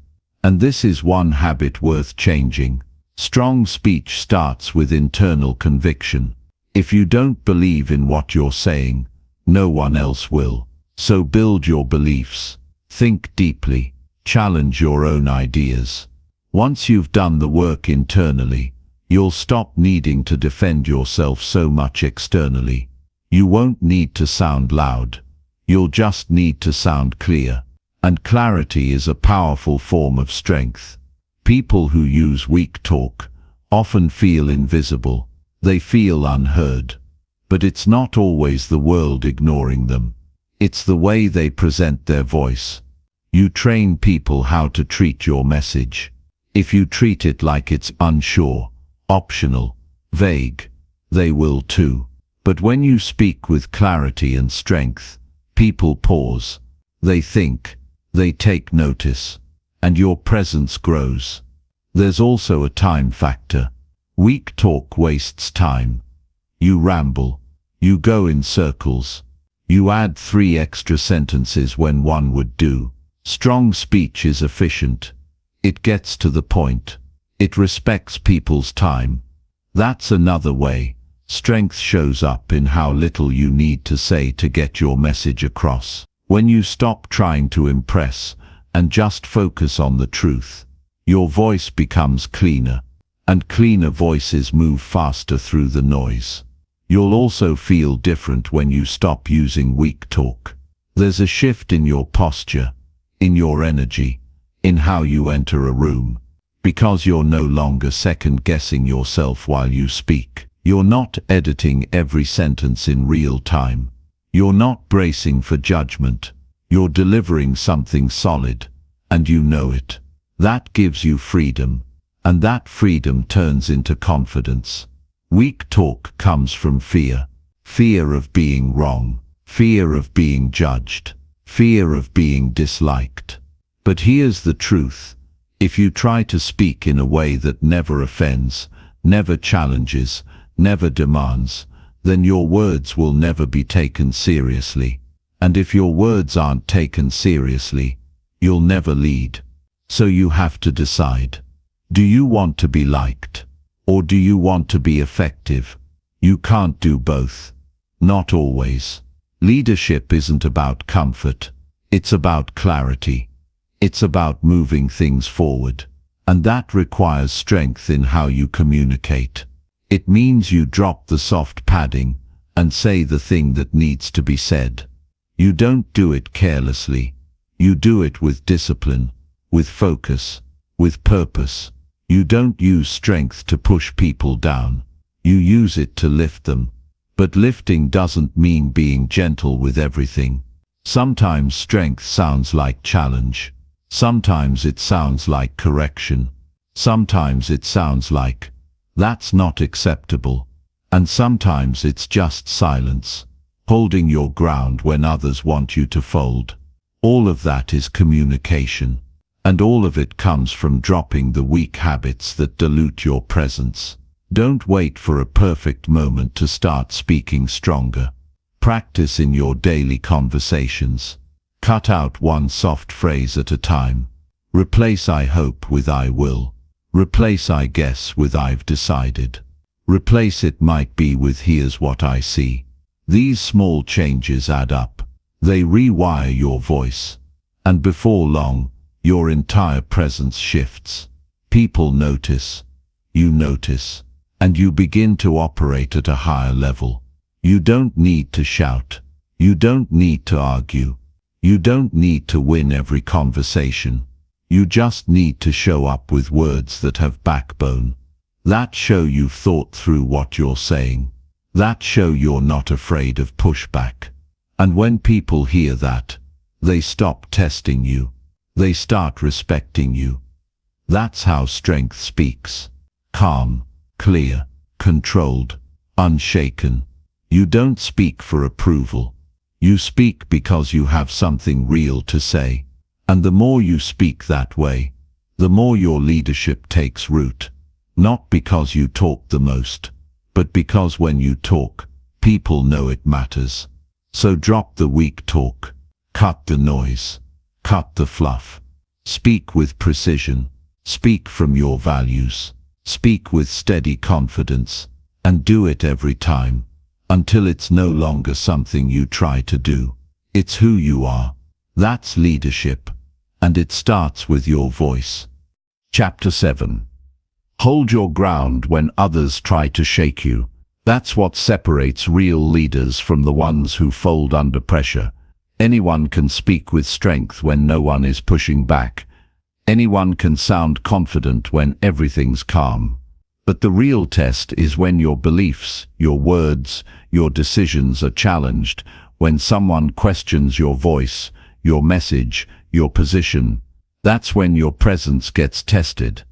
And this is one habit worth changing. Strong speech starts with internal conviction. If you don't believe in what you're saying, no one else will. So build your beliefs. Think deeply. Challenge your own ideas. Once you've done the work internally, you'll stop needing to defend yourself so much externally. You won't need to sound loud. You'll just need to sound clear. And clarity is a powerful form of strength. People who use weak talk often feel invisible. They feel unheard. But it's not always the world ignoring them. It's the way they present their voice. You train people how to treat your message. If you treat it like it's unsure, optional, vague, they will too. But when you speak with clarity and strength, people pause. They think. They take notice. And your presence grows. There's also a time factor. Weak talk wastes time. You ramble. You go in circles. You add 3 extra sentences when one would do. Strong speech is efficient. It gets to the point. It respects people's time. That's another way. Strength shows up in how little you need to say to get your message across. When you stop trying to impress and just focus on the truth, your voice becomes cleaner, and cleaner voices move faster through the noise. You'll also feel different when you stop using weak talk. There's a shift in your posture, in your energy, in how you enter a room, because you're no longer second-guessing yourself while you speak. You're not editing every sentence in real time. You're not bracing for judgment. You're delivering something solid, and you know it. That gives you freedom, and that freedom turns into confidence. Weak talk comes from fear. Fear of being wrong. Fear of being judged. Fear of being disliked. But here's the truth. If you try to speak in a way that never offends, never challenges, never demands, then your words will never be taken seriously. And if your words aren't taken seriously, you'll never lead. So you have to decide. Do you want to be liked? Or do you want to be effective? You can't do both. Not always. Leadership isn't about comfort. It's about clarity. It's about moving things forward. And that requires strength in how you communicate. It means you drop the soft padding and say the thing that needs to be said. You don't do it carelessly. You do it with discipline, with focus, with purpose. You don't use strength to push people down. You use it to lift them. But lifting doesn't mean being gentle with everything. Sometimes strength sounds like challenge. Sometimes it sounds like correction. Sometimes it sounds like, "That's not acceptable." And sometimes it's just silence, holding your ground when others want you to fold. All of that is communication. And all of it comes from dropping the weak habits that dilute your presence. Don't wait for a perfect moment to start speaking stronger. Practice in your daily conversations. Cut out one soft phrase at a time. Replace "I hope" with "I will." Replace "I guess" with "I've decided." Replace "it might be" with "here's what I see." These small changes add up. They rewire your voice. And before long, your entire presence shifts. People notice. You notice. And you begin to operate at a higher level. You don't need to shout. You don't need to argue. You don't need to win every conversation. You just need to show up with words that have backbone. That show you've thought through what you're saying. That show you're not afraid of pushback. And when people hear that, they stop testing you. They start respecting you. That's how strength speaks. Calm, clear, controlled, unshaken. You don't speak for approval. You speak because you have something real to say. And the more you speak that way, the more your leadership takes root. Not because you talk the most, but because when you talk, people know it matters. So drop the weak talk. Cut the noise. Cut the fluff. Speak with precision. Speak from your values. Speak with steady confidence. And do it every time, until it's no longer something you try to do. It's who you are. That's leadership. And it starts with your voice. Chapter 7. Hold your ground when others try to shake you. That's what separates real leaders from the ones who fold under pressure. Anyone can speak with strength when no one is pushing back. Anyone can sound confident when everything's calm. But the real test is when your beliefs, your words, your decisions are challenged, when someone questions your voice, your message, your position. That's when your presence gets tested.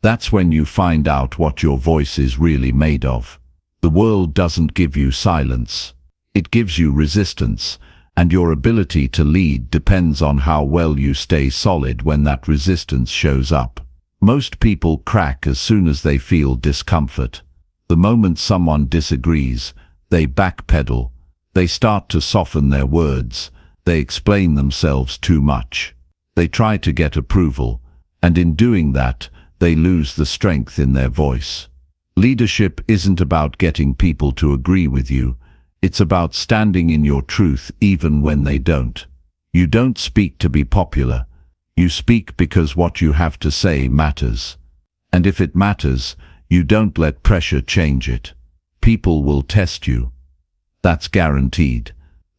That's when you find out what your voice is really made of. The world doesn't give you silence. It gives you resistance, and your ability to lead depends on how well you stay solid when that resistance shows up. Most people crack as soon as they feel discomfort. The moment someone disagrees, they backpedal. They start to soften their words. They explain themselves too much. They try to get approval, and in doing that, they lose the strength in their voice. Leadership isn't about getting people to agree with you. It's about standing in your truth even when they don't. You don't speak to be popular. You speak because what you have to say matters. And if it matters, you don't let pressure change it. People will test you. That's guaranteed.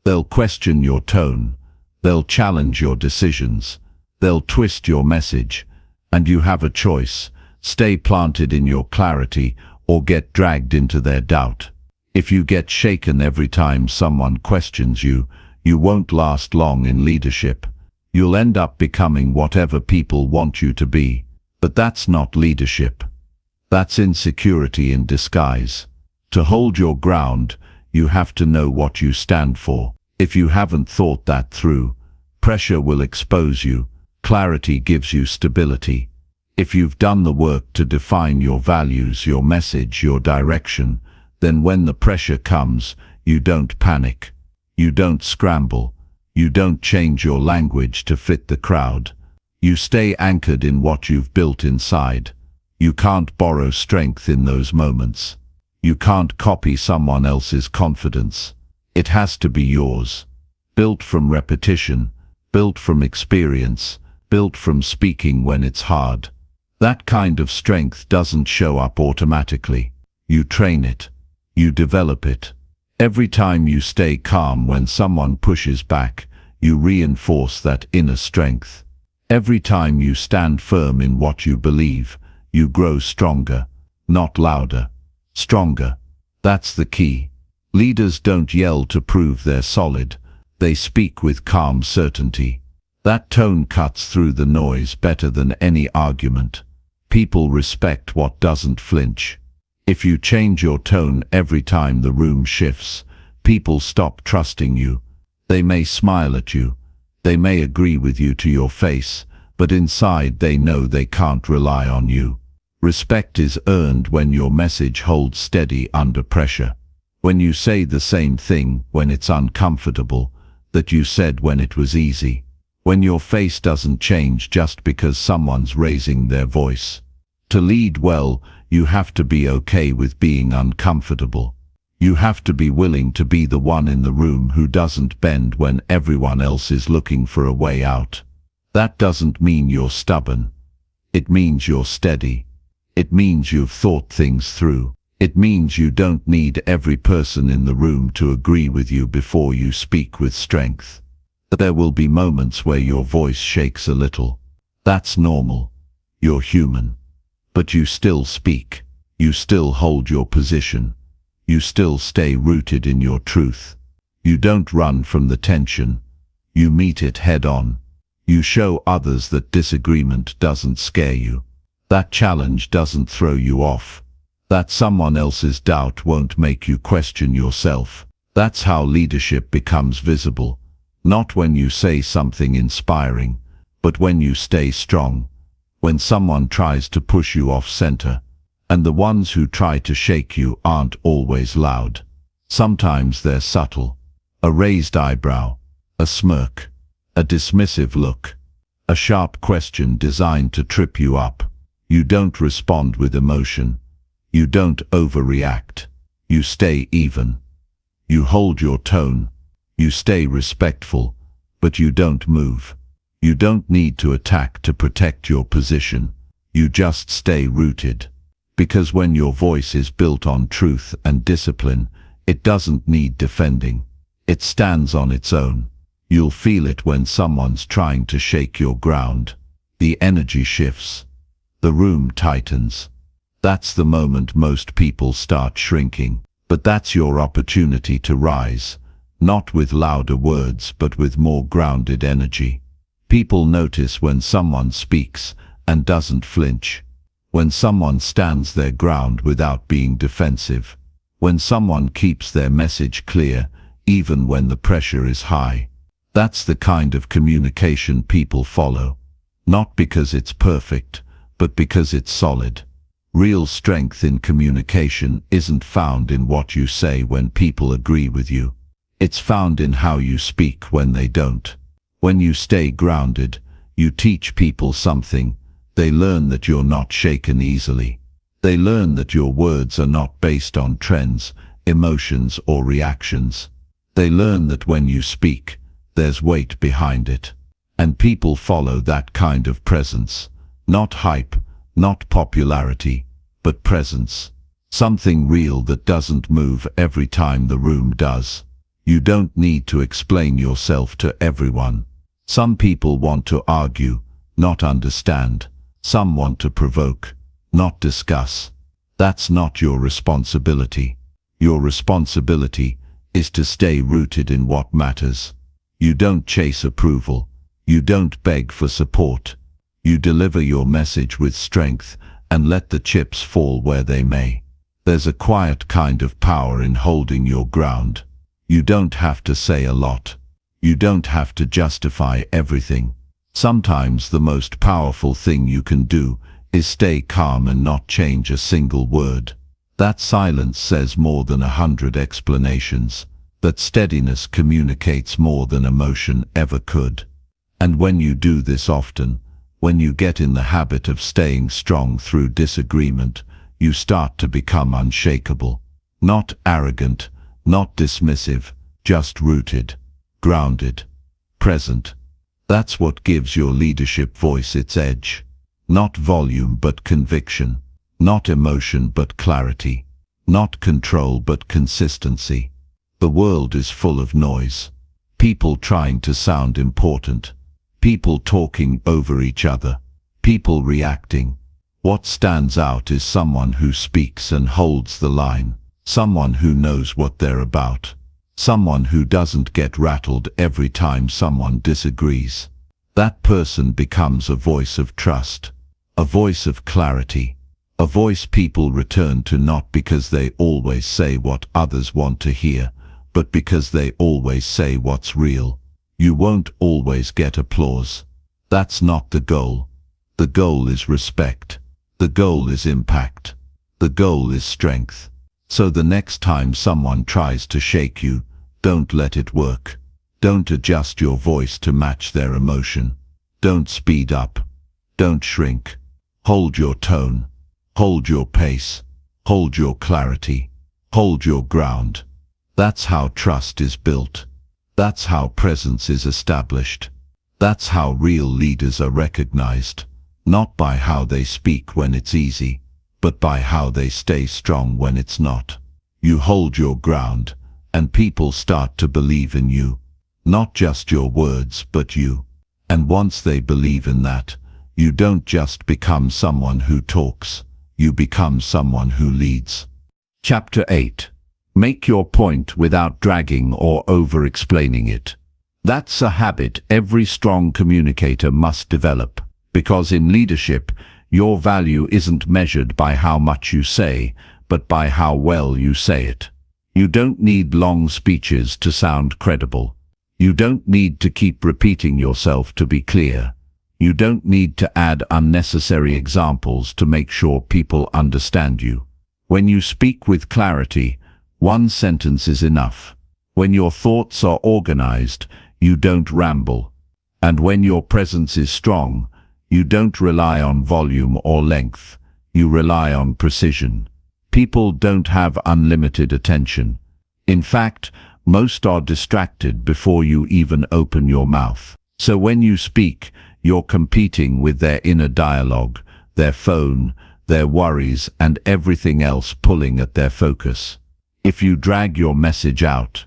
They'll question your tone. They'll challenge your decisions. They'll twist your message. And you have a choice. Stay planted in your clarity or get dragged into their doubt. If you get shaken every time someone questions you, you won't last long in leadership. You'll end up becoming whatever people want you to be. But that's not leadership. That's insecurity in disguise. To hold your ground, you have to know what you stand for. If you haven't thought that through, pressure will expose you. Clarity gives you stability. If you've done the work to define your values, your message, your direction, then when the pressure comes, you don't panic. You don't scramble. You don't change your language to fit the crowd. You stay anchored in what you've built inside. You can't borrow strength in those moments. You can't copy someone else's confidence. It has to be yours. Built from repetition, built from experience, built from speaking when it's hard. That kind of strength doesn't show up automatically. You train it. You develop it. Every time you stay calm when someone pushes back, you reinforce that inner strength. Every time you stand firm in what you believe, you grow stronger, not louder. Stronger. That's the key. Leaders don't yell to prove they're solid. They speak with calm certainty. That tone cuts through the noise better than any argument. People respect what doesn't flinch. If you change your tone every time the room shifts, people stop trusting you. They may smile at you. They may agree with you to your face, but inside they know they can't rely on you. Respect is earned when your message holds steady under pressure. When you say the same thing when it's uncomfortable that you said when it was easy. When your face doesn't change just because someone's raising their voice. To lead well, you have to be okay with being uncomfortable. You have to be willing to be the one in the room who doesn't bend when everyone else is looking for a way out. That doesn't mean you're stubborn. It means you're steady. It means you've thought things through. It means you don't need every person in the room to agree with you before you speak with strength. There will be moments where your voice shakes a little. That's normal. You're human. But you still speak. You still hold your position. You still stay rooted in your truth. You don't run from the tension. You meet it head on. You show others that disagreement doesn't scare you. That challenge doesn't throw you off. That someone else's doubt won't make you question yourself. That's how leadership becomes visible. Not when you say something inspiring, but when you stay strong. When someone tries to push you off center. And the ones who try to shake you aren't always loud. Sometimes they're subtle. A raised eyebrow, a smirk, a dismissive look, a sharp question designed to trip you up. You don't respond with emotion. You don't overreact. You stay even. You hold your tone. You stay respectful, but you don't move. You don't need to attack to protect your position. You just stay rooted. Because when your voice is built on truth and discipline, it doesn't need defending. It stands on its own. You'll feel it when someone's trying to shake your ground. The energy shifts. The room tightens. That's the moment most people start shrinking. But that's your opportunity to rise, not with louder words but with more grounded energy. People notice when someone speaks and doesn't flinch. When someone stands their ground without being defensive. When someone keeps their message clear, even when the pressure is high. That's the kind of communication people follow. Not because it's perfect, but because it's solid. Real strength in communication isn't found in what you say when people agree with you. It's found in how you speak when they don't. When you stay grounded, you teach people something. They learn that you're not shaken easily. They learn that your words are not based on trends, emotions, or reactions. They learn that when you speak, there's weight behind it. And people follow that kind of presence. Not hype, not popularity, but presence. Something real that doesn't move every time the room does. You don't need to explain yourself to everyone. Some people want to argue, not understand. Some want to provoke, not discuss. That's not your responsibility. Your responsibility is to stay rooted in what matters. You don't chase approval. You don't beg for support. You deliver your message with strength and let the chips fall where they may. There's a quiet kind of power in holding your ground. You don't have to say a lot. You don't have to justify everything. Sometimes the most powerful thing you can do is stay calm and not change a single word. That silence says more than 100 explanations. That steadiness communicates more than emotion ever could. And when you do this often, when you get in the habit of staying strong through disagreement, you start to become unshakable. Not arrogant, not dismissive, just rooted, grounded, present. That's what gives your leadership voice its edge. Not volume but conviction. Not emotion but clarity. Not control but consistency. The world is full of noise. People trying to sound important. People talking over each other. People reacting. What stands out is someone who speaks and holds the line. Someone who knows what they're about. Someone who doesn't get rattled every time someone disagrees. That person becomes a voice of trust. A voice of clarity. A voice people return to not because they always say what others want to hear, but because they always say what's real. You won't always get applause. That's not the goal. The goal is respect. The goal is impact. The goal is strength. So the next time someone tries to shake you, don't let it work. Don't adjust your voice to match their emotion. Don't speed up. Don't shrink. Hold your tone. Hold your pace. Hold your clarity. Hold your ground. That's how trust is built. That's how presence is established. That's how real leaders are recognized, not by how they speak when it's easy, but by how they stay strong when it's not. You hold your ground, and people start to believe in you. Not just your words, but you. And once they believe in that, you don't just become someone who talks, you become someone who leads. Chapter 8. Make your point without dragging or over-explaining it. That's a habit every strong communicator must develop, because in leadership, your value isn't measured by how much you say, but by how well you say it. You don't need long speeches to sound credible. You don't need to keep repeating yourself to be clear. You don't need to add unnecessary examples to make sure people understand you. When you speak with clarity, one sentence is enough. When your thoughts are organized, you don't ramble. And when your presence is strong, you don't rely on volume or length. You rely on precision. People don't have unlimited attention. In fact, most are distracted before you even open your mouth. So when you speak, you're competing with their inner dialogue, their phone, their worries, and everything else pulling at their focus. If you drag your message out,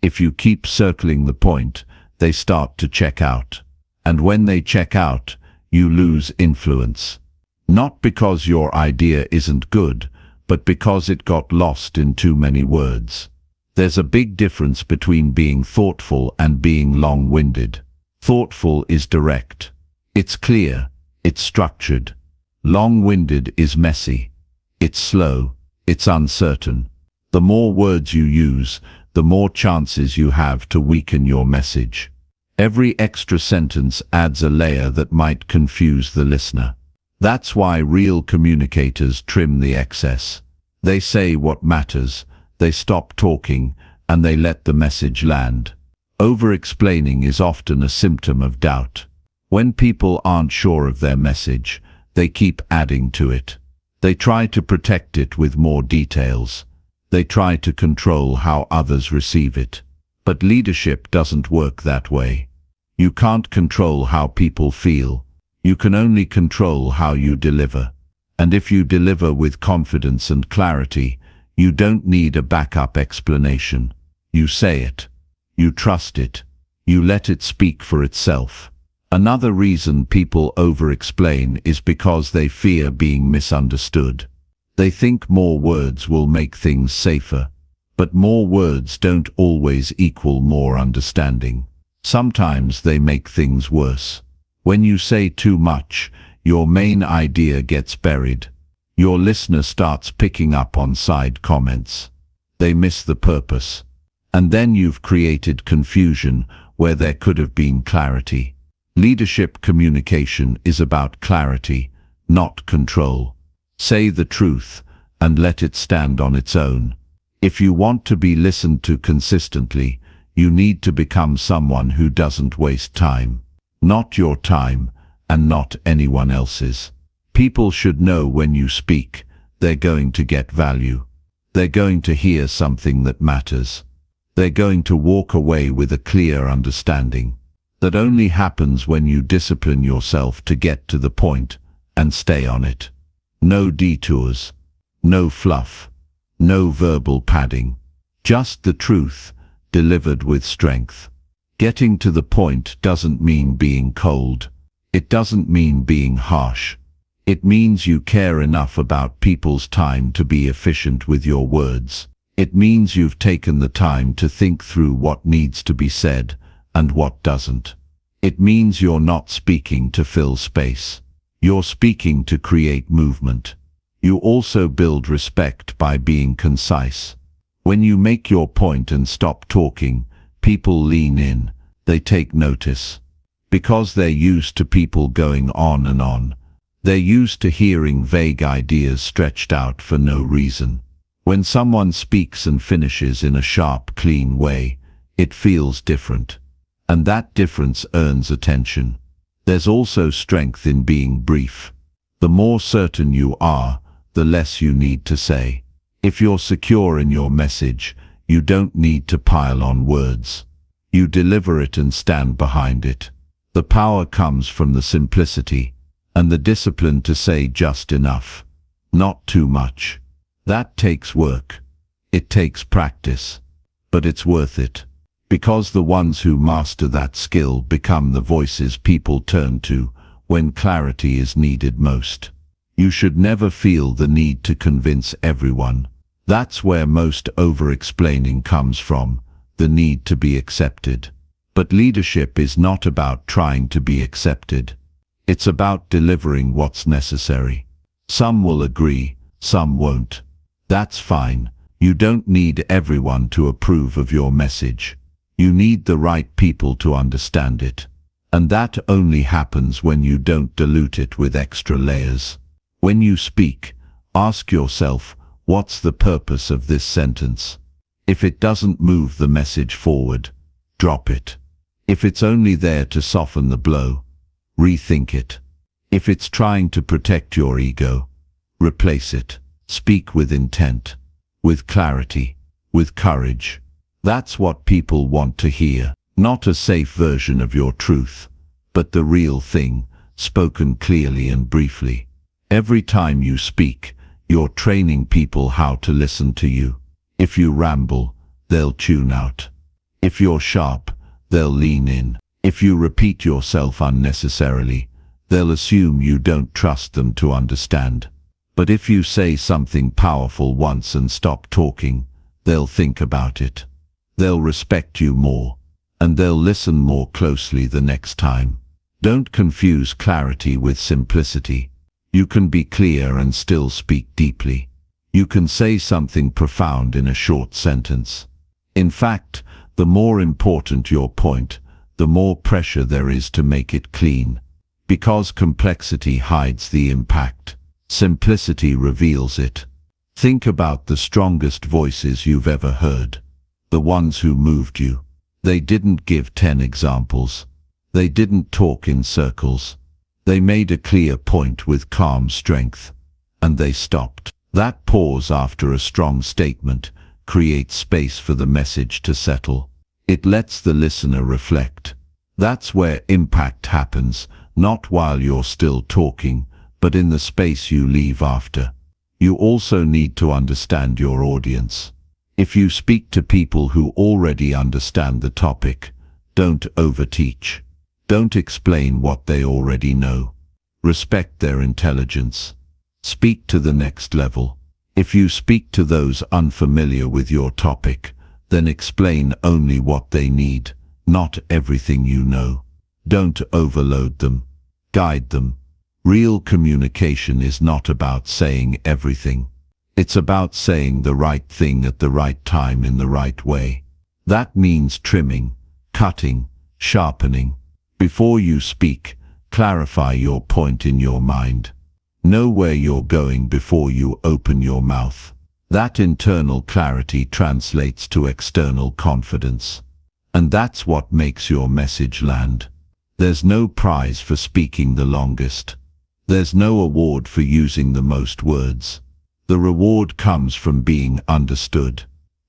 if you keep circling the point, they start to check out. And when they check out, you lose influence. Not because your idea isn't good, but because it got lost in too many words. There's a big difference between being thoughtful and being long-winded. Thoughtful is direct. It's clear. It's structured. Long-winded is messy. It's slow. It's uncertain. The more words you use, the more chances you have to weaken your message. Every extra sentence adds a layer that might confuse the listener. That's why real communicators trim the excess. They say what matters, they stop talking, and they let the message land. Over-explaining is often a symptom of doubt. When people aren't sure of their message, they keep adding to it. They try to protect it with more details. They try to control how others receive it. But leadership doesn't work that way. You can't control how people feel. You can only control how you deliver. And if you deliver with confidence and clarity, you don't need a backup explanation. You say it. You trust it. You let it speak for itself. Another reason people over-explain is because they fear being misunderstood. They think more words will make things safer. But more words don't always equal more understanding. Sometimes they make things worse. When you say too much, your main idea gets buried. Your listener starts picking up on side comments. They miss the purpose. And then you've created confusion where there could have been clarity. Leadership communication is about clarity, not control. Say the truth and let it stand on its own. If you want to be listened to consistently, you need to become someone who doesn't waste time. Not your time, and not anyone else's. People should know when you speak, they're going to get value. They're going to hear something that matters. They're going to walk away with a clear understanding. That only happens when you discipline yourself to get to the point and stay on it. No detours, no fluff, no verbal padding. Just the truth, delivered with strength. Getting to the point doesn't mean being cold. It doesn't mean being harsh. It means you care enough about people's time to be efficient with your words. It means you've taken the time to think through what needs to be said and what doesn't. It means you're not speaking to fill space. You're speaking to create movement. You also build respect by being concise. When you make your point and stop talking, people lean in. They take notice. Because they're used to people going on and on, They're used to hearing vague ideas stretched out for no reason. When someone speaks and finishes in a sharp, clean way, it feels different. And that difference earns attention. There's also strength in being brief. The more certain you are, the less you need to say. If you're secure in your message, you don't need to pile on words. You deliver it and stand behind it. The power comes from the simplicity and the discipline to say just enough, not too much. That takes work. It takes practice. But it's worth it. Because the ones who master that skill become the voices people turn to when clarity is needed most. You should never feel the need to convince everyone. That's where most over-explaining comes from, the need to be accepted. But leadership is not about trying to be accepted. It's about delivering what's necessary. Some will agree, some won't. That's fine. You don't need everyone to approve of your message. You need the right people to understand it. And that only happens when you don't dilute it with extra layers. When you speak, ask yourself, what's the purpose of this sentence? If it doesn't move the message forward, drop it. If it's only there to soften the blow, rethink it. If it's trying to protect your ego, replace it. Speak with intent, with clarity, with courage. That's what people want to hear. Not a safe version of your truth, but the real thing, spoken clearly and briefly. Every time you speak, you're training people how to listen to you. If you ramble, they'll tune out. If you're sharp, they'll lean in. If you repeat yourself unnecessarily, they'll assume you don't trust them to understand. But if you say something powerful once and stop talking, they'll think about it. They'll respect you more, and they'll listen more closely the next time. Don't confuse clarity with simplicity. You can be clear and still speak deeply. You can say something profound in a short sentence. In fact, the more important your point, the more pressure there is to make it clean. Because complexity hides the impact, simplicity reveals it. Think about the strongest voices you've ever heard. The ones who moved you. They didn't give 10 examples. They didn't talk in circles. They made a clear point with calm strength. And they stopped. That pause after a strong statement creates space for the message to settle. It lets the listener reflect. That's where impact happens, not while you're still talking, but in the space you leave after. You also need to understand your audience. If you speak to people who already understand the topic, don't overteach. Don't explain what they already know. Respect their intelligence. Speak to the next level. If you speak to those unfamiliar with your topic, then explain only what they need, not everything you know. Don't overload them. Guide them. Real communication is not about saying everything. It's about saying the right thing at the right time in the right way. That means trimming, cutting, sharpening. Before you speak, clarify your point in your mind. Know where you're going before you open your mouth. That internal clarity translates to external confidence. And that's what makes your message land. There's no prize for speaking the longest. There's no award for using the most words. The reward comes from being understood,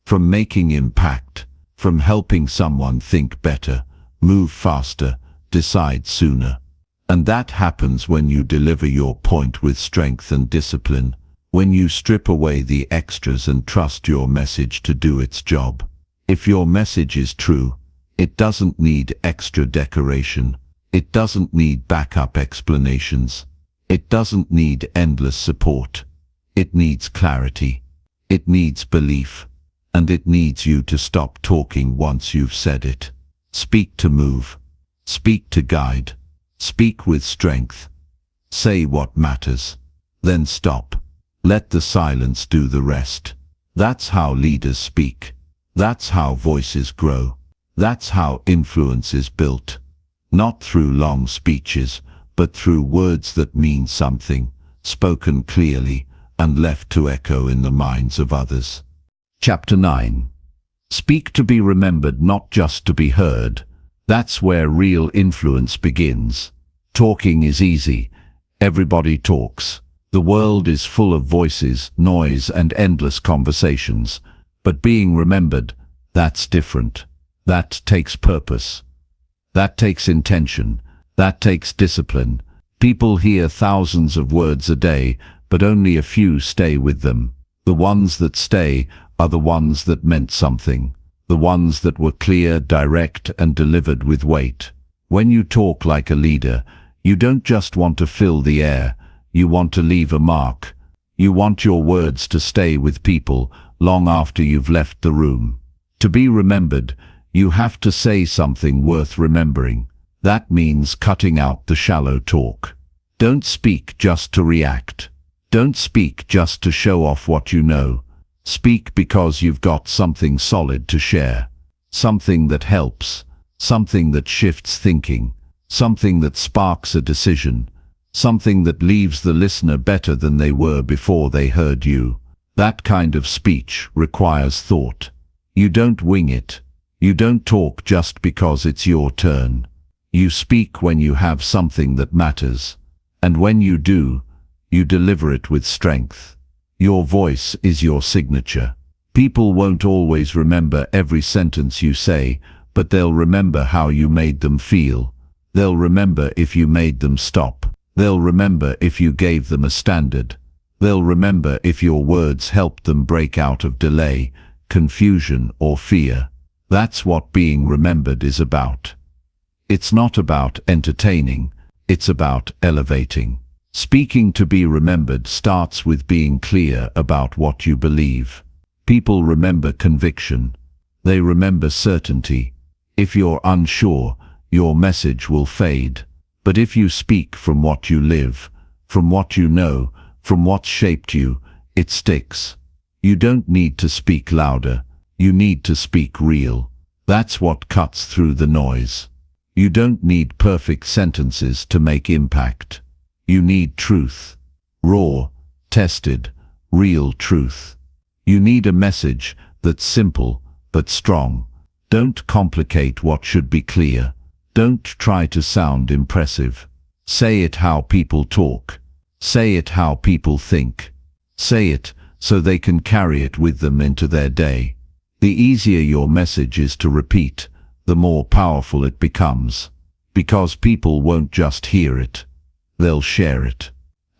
from making impact, from helping someone think better, move faster, decide sooner. And that happens when you deliver your point with strength and discipline, when you strip away the extras and trust your message to do its job. If your message is true, it doesn't need extra decoration. It doesn't need backup explanations. It doesn't need endless support. It needs clarity. It needs belief. And it needs you to stop talking once you've said it. Speak to move. Speak to guide. Speak with strength. Say what matters. Then stop. Let the silence do the rest. That's how leaders speak. That's how voices grow. That's how influence is built. Not through long speeches, but through words that mean something, spoken clearly and left to echo in the minds of others. Chapter 9. Speak to be remembered, not just to be heard. That's where real influence begins. Talking is easy. Everybody talks. The world is full of voices, noise, and endless conversations. But being remembered, that's different. That takes purpose. That takes intention. That takes discipline. People hear thousands of words a day, but only a few stay with them. The ones that stay are the ones that meant something. The ones that were clear, direct, and delivered with weight. When you talk like a leader, you don't just want to fill the air. You want to leave a mark. You want your words to stay with people long after you've left the room. To be remembered, you have to say something worth remembering. That means cutting out the shallow talk. Don't speak just to react. Don't speak just to show off what you know. Speak because you've got something solid to share. Something that helps. Something that shifts thinking. Something that sparks a decision. Something that leaves the listener better than they were before they heard you. That kind of speech requires thought. You don't wing it. You don't talk just because it's your turn. You speak when you have something that matters. And when you do, you deliver it with strength. Your voice is your signature. People won't always remember every sentence you say, but they'll remember how you made them feel. They'll remember if you made them stop. They'll remember if you gave them a standard. They'll remember if your words helped them break out of delay, confusion, or fear. That's what being remembered is about. It's not about entertaining, it's about elevating. Speaking to be remembered starts with being clear about what you believe. People remember conviction. They remember certainty. If you're unsure, your message will fade. But if you speak from what you live, from what you know, from what shaped you, it sticks. You don't need to speak louder. You need to speak real. That's what cuts through the noise. You don't need perfect sentences to make impact. You need truth. Raw, tested, real truth. You need a message that's simple but strong. Don't complicate what should be clear. Don't try to sound impressive. Say it how people talk. Say it how people think. Say it so they can carry it with them into their day. The easier your message is to repeat, the more powerful it becomes. Because people won't just hear it. They'll share it.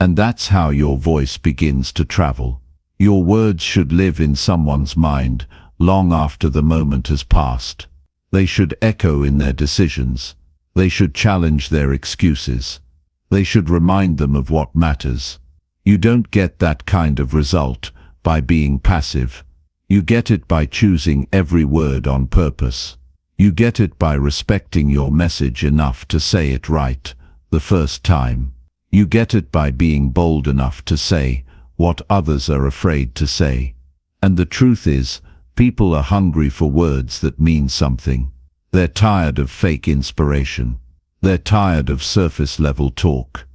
And that's how your voice begins to travel. Your words should live in someone's mind long after the moment has passed. They should echo in their decisions. They should challenge their excuses. They should remind them of what matters. You don't get that kind of result by being passive. You get it by choosing every word on purpose. You get it by respecting your message enough to say it right the first time. You get it by being bold enough to say what others are afraid to say. And the truth is, people are hungry for words that mean something. They're tired of fake inspiration. They're tired of surface-level talk.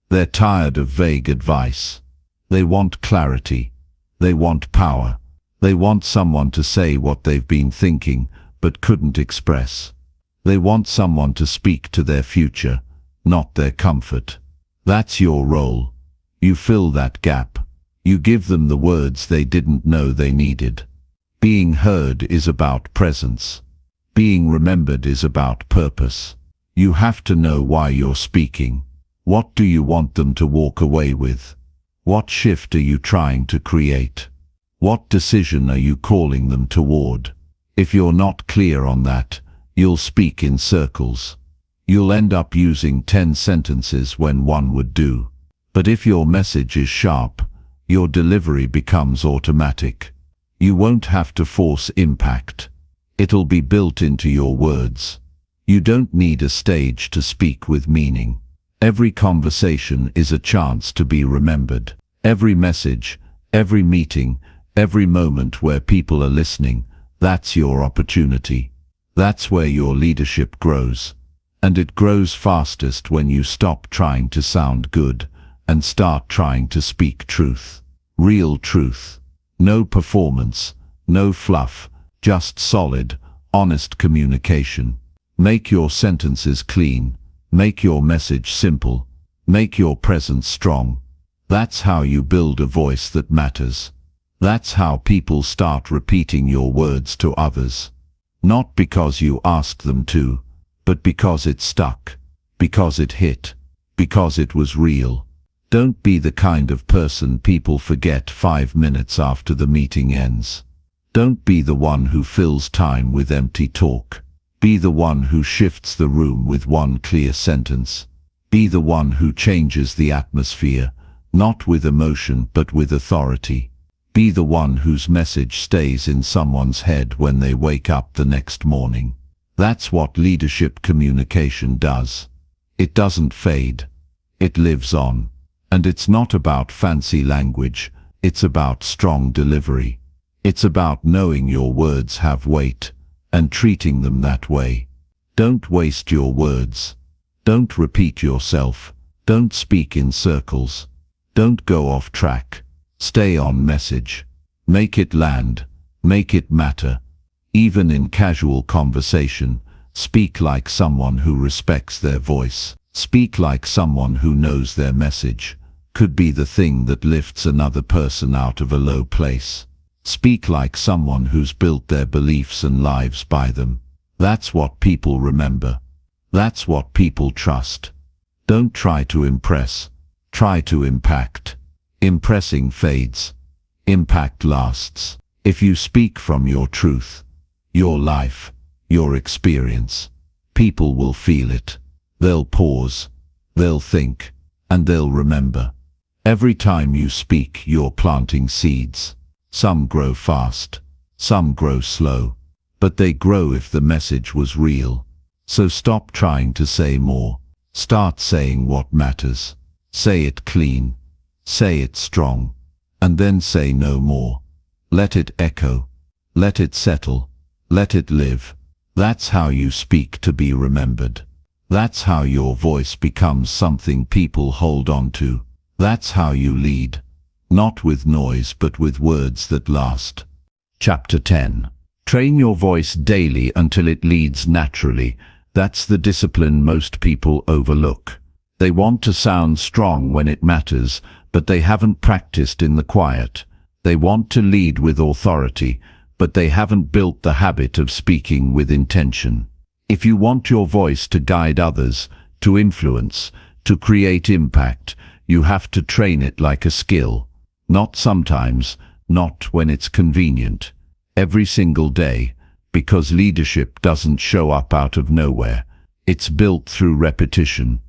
They're tired of vague advice. They want clarity. They want power. They want someone to say what they've been thinking but couldn't express. They want someone to speak to their future, not their comfort. That's your role. You fill that gap. You give them the words they didn't know they needed. Being heard is about presence. Being remembered is about purpose. You have to know why you're speaking. What do you want them to walk away with? What shift are you trying to create? What decision are you calling them toward? If you're not clear on that, you'll speak in circles. You'll end up using 10 sentences when one would do. But if your message is sharp, your delivery becomes automatic. You won't have to force impact. It'll be built into your words. You don't need a stage to speak with meaning. Every conversation is a chance to be remembered. Every message, every meeting, every moment where people are listening, that's your opportunity. That's where your leadership grows. And it grows fastest when you stop trying to sound good and start trying to speak truth. Real truth. No performance, no fluff, just solid, honest communication. Make your sentences clean. Make your message simple. Make your presence strong. That's how you build a voice that matters. That's how people start repeating your words to others. Not because you asked them to, but because it stuck, because it hit, because it was real. Don't be the kind of person people forget 5 minutes after the meeting ends. Don't be the one who fills time with empty talk. Be the one who shifts the room with one clear sentence. Be the one who changes the atmosphere, not with emotion but with authority. Be the one whose message stays in someone's head when they wake up the next morning. That's what leadership communication does. It doesn't fade. It lives on. And it's not about fancy language. It's about strong delivery. It's about knowing your words have weight and treating them that way. Don't waste your words. Don't repeat yourself. Don't speak in circles. Don't go off track. Stay on message. Make it land. Make it matter. Even in casual conversation, speak like someone who respects their voice. Speak like someone who knows their message could be the thing that lifts another person out of a low place. Speak like someone who's built their beliefs and lives by them. That's what people remember. That's what people trust. Don't try to impress. Try to impact. Impressing fades. Impact lasts. If you speak from your truth, your life, your experience, people will feel it. They'll pause, they'll think, and they'll remember. Every time you speak, you're planting seeds. Some grow fast, some grow slow, but they grow if the message was real. So stop trying to say more. Start saying what matters. Say it clean. Say it strong. And then say no more. Let it echo. Let it settle. Let it live. That's how you speak to be remembered. That's how your voice becomes something people hold on to. That's how you lead. Not with noise but with words that last. Chapter 10. Train your voice daily until it leads naturally. That's the discipline most people overlook. They want to sound strong when it matters, but they haven't practiced in the quiet. They want to lead with authority, but they haven't built the habit of speaking with intention. If you want your voice to guide others, to influence, to create impact, you have to train it like a skill. Not sometimes, not when it's convenient. Every single day, because leadership doesn't show up out of nowhere. It's built through repetition.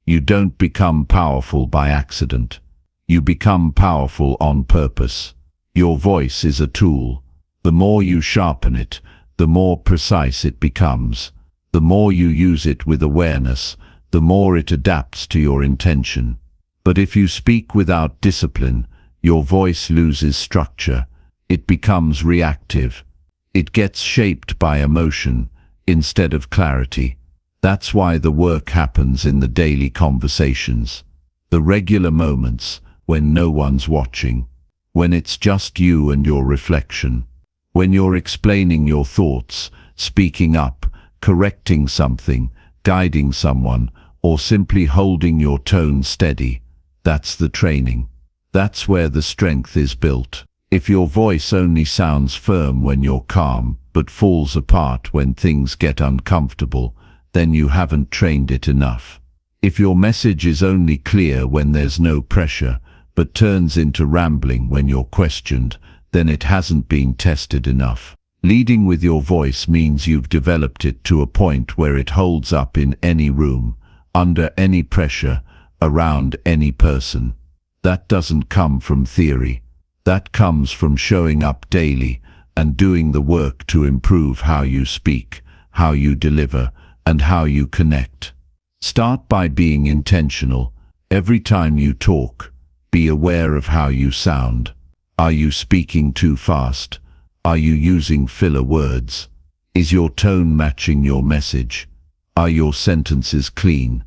You don't become powerful by accident. You become powerful on purpose. Your voice is a tool. The more you sharpen it, the more precise it becomes. The more you use it with awareness, the more it adapts to your intention. But if you speak without discipline, your voice loses structure. It becomes reactive. It gets shaped by emotion instead of clarity. That's why the work happens in the daily conversations, the regular moments when no one's watching, when it's just you and your reflection, when you're explaining your thoughts, speaking up, correcting something, guiding someone, or simply holding your tone steady. That's the training. That's where the strength is built. If your voice only sounds firm when you're calm, but falls apart when things get uncomfortable, then you haven't trained it enough. If your message is only clear when there's no pressure, but turns into rambling when you're questioned, then it hasn't been tested enough. Leading with your voice means you've developed it to a point where it holds up in any room, under any pressure, around any person. That doesn't come from theory. That comes from showing up daily and doing the work to improve how you speak, how you deliver, and how you connect. Start by being intentional. Every time you talk, be aware of how you sound. Are you speaking too fast? Are you using filler words? Is your tone matching your message? Are your sentences clean?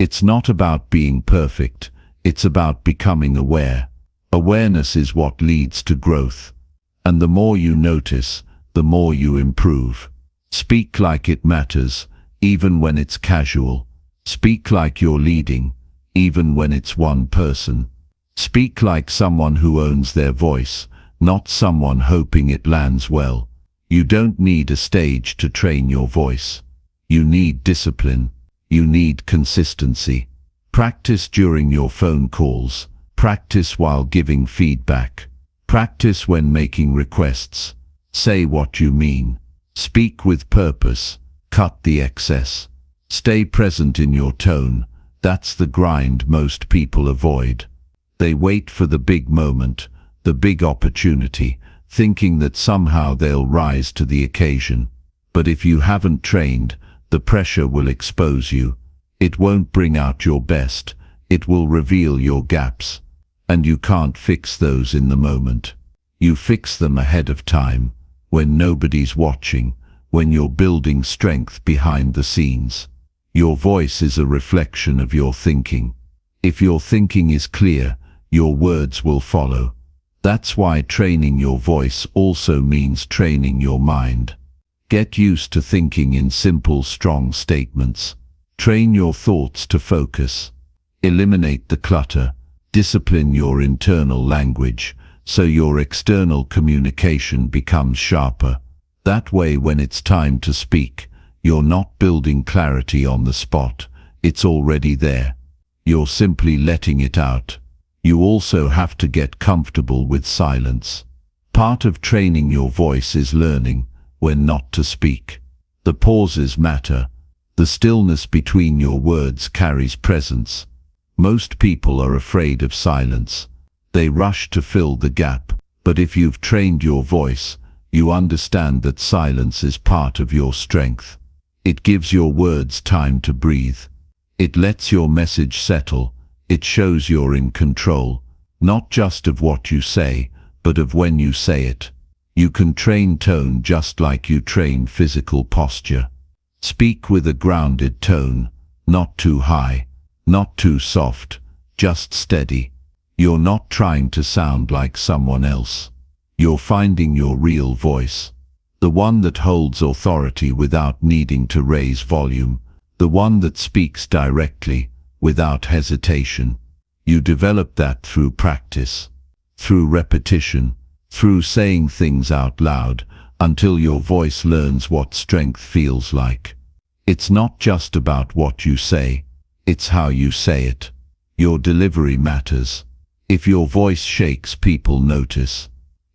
It's not about being perfect, it's about becoming aware. Awareness is what leads to growth. And the more you notice, the more you improve. Speak like it matters, even when it's casual. Speak like you're leading, even when it's one person. Speak like someone who owns their voice, not someone hoping it lands well. You don't need a stage to train your voice. You need discipline. You need consistency. Practice during your phone calls. Practice while giving feedback. Practice when making requests. Say what you mean. Speak with purpose. Cut the excess. Stay present in your tone. That's the grind most people avoid. They wait for the big moment, the big opportunity, thinking that somehow they'll rise to the occasion. But if you haven't trained, the pressure will expose you. It won't bring out your best. It will reveal your gaps. And you can't fix those in the moment. You fix them ahead of time, when nobody's watching, when you're building strength behind the scenes. Your voice is a reflection of your thinking. If your thinking is clear, your words will follow. That's why training your voice also means training your mind. Get used to thinking in simple, strong statements. Train your thoughts to focus. Eliminate the clutter. Discipline your internal language, so your external communication becomes sharper. That way, when it's time to speak, you're not building clarity on the spot. It's already there. You're simply letting it out. You also have to get comfortable with silence. Part of training your voice is learning when not to speak. The pauses matter. The stillness between your words carries presence. Most people are afraid of silence. They rush to fill the gap. But if you've trained your voice, you understand that silence is part of your strength. It gives your words time to breathe. It lets your message settle. It shows you're in control, not just of what you say, but of when you say it. You can train tone just like you train physical posture. Speak with a grounded tone, not too high, not too soft, just steady. You're not trying to sound like someone else. You're finding your real voice. The one that holds authority without needing to raise volume. The one that speaks directly, without hesitation. You develop that through practice, through repetition, through saying things out loud, until your voice learns what strength feels like. It's not just about what you say, it's how you say it. Your delivery matters. If your voice shakes, people notice.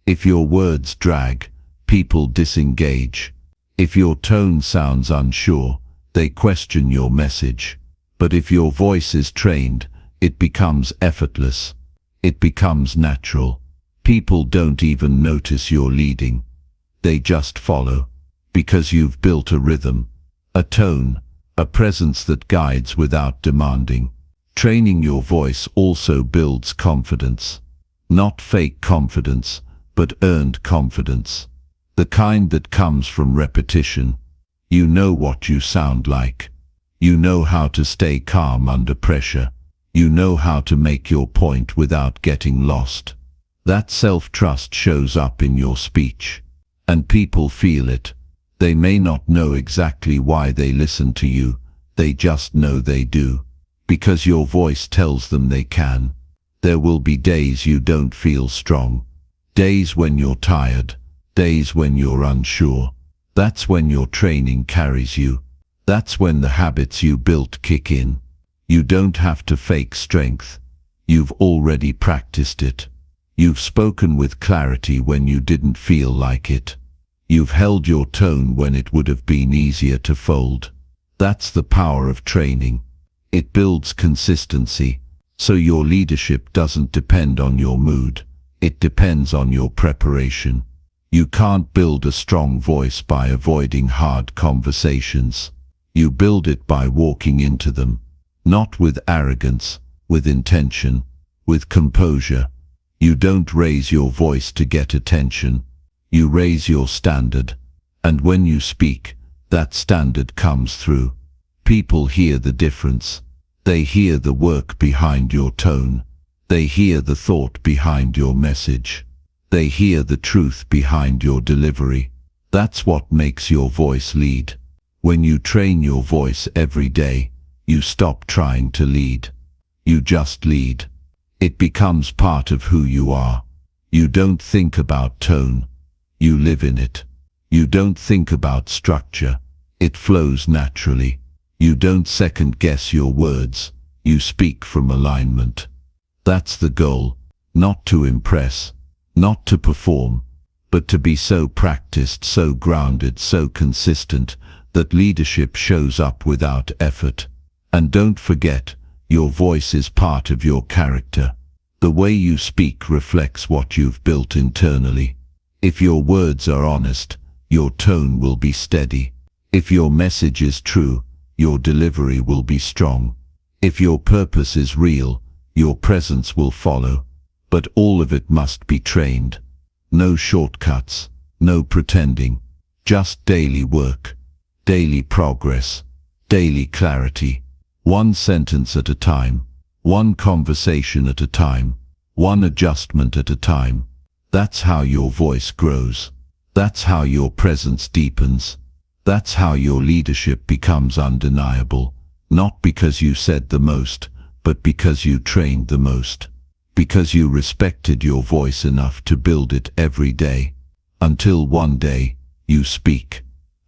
If your words drag, people disengage. If your tone sounds unsure, they question your message. But if your voice is trained, it becomes effortless. It becomes natural. People don't even notice you're leading. They just follow, because you've built a rhythm, a tone, a presence that guides without demanding. Training your voice also builds confidence. Not fake confidence, but earned confidence. The kind that comes from repetition. You know what you sound like. You know how to stay calm under pressure. You know how to make your point without getting lost. That self-trust shows up in your speech. And people feel it. They may not know exactly why they listen to you. They just know they do. Because your voice tells them they can. There will be days you don't feel strong. Days when you're tired. Days when you're unsure. That's when your training carries you. That's when the habits you built kick in. You don't have to fake strength. You've already practiced it. You've spoken with clarity when you didn't feel like it. You've held your tone when it would have been easier to fold. That's the power of training. It builds consistency, so your leadership doesn't depend on your mood. It depends on your preparation. You can't build a strong voice by avoiding hard conversations. You build it by walking into them, not with arrogance, with intention, with composure. You don't raise your voice to get attention. You raise your standard, and when you speak, that standard comes through. People hear the difference. They hear the work behind your tone. They hear the thought behind your message. They hear the truth behind your delivery. That's what makes your voice lead. When you train your voice every day, you stop trying to lead. You just lead. It becomes part of who you are. You don't think about tone. You live in it. You don't think about structure. It flows naturally. You don't second-guess your words. You speak from alignment. That's the goal. Not to impress, not to perform, but to be so practiced, so grounded, so consistent, that leadership shows up without effort. And don't forget, your voice is part of your character. The way you speak reflects what you've built internally. If your words are honest, your tone will be steady. If your message is true, your delivery will be strong. If your purpose is real, your presence will follow. But all of it must be trained. No shortcuts, no pretending, just daily work, daily progress, daily clarity. One sentence at a time, one conversation at a time, one adjustment at a time. That's how your voice grows. That's how your presence deepens. That's how your leadership becomes undeniable, not because you said the most, but because you trained the most. Because you respected your voice enough to build it every day, until one day you speak,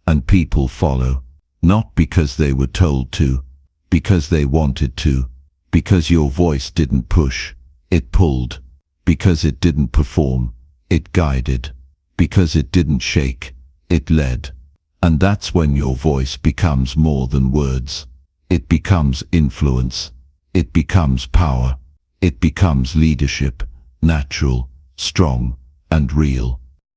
and people follow, not because they were told to, because they wanted to, because your voice didn't push, it pulled, because it didn't perform, it guided, because it didn't shake, it led. And that's when your voice becomes more than words. It becomes influence. It becomes power. It becomes leadership, natural, strong, and real.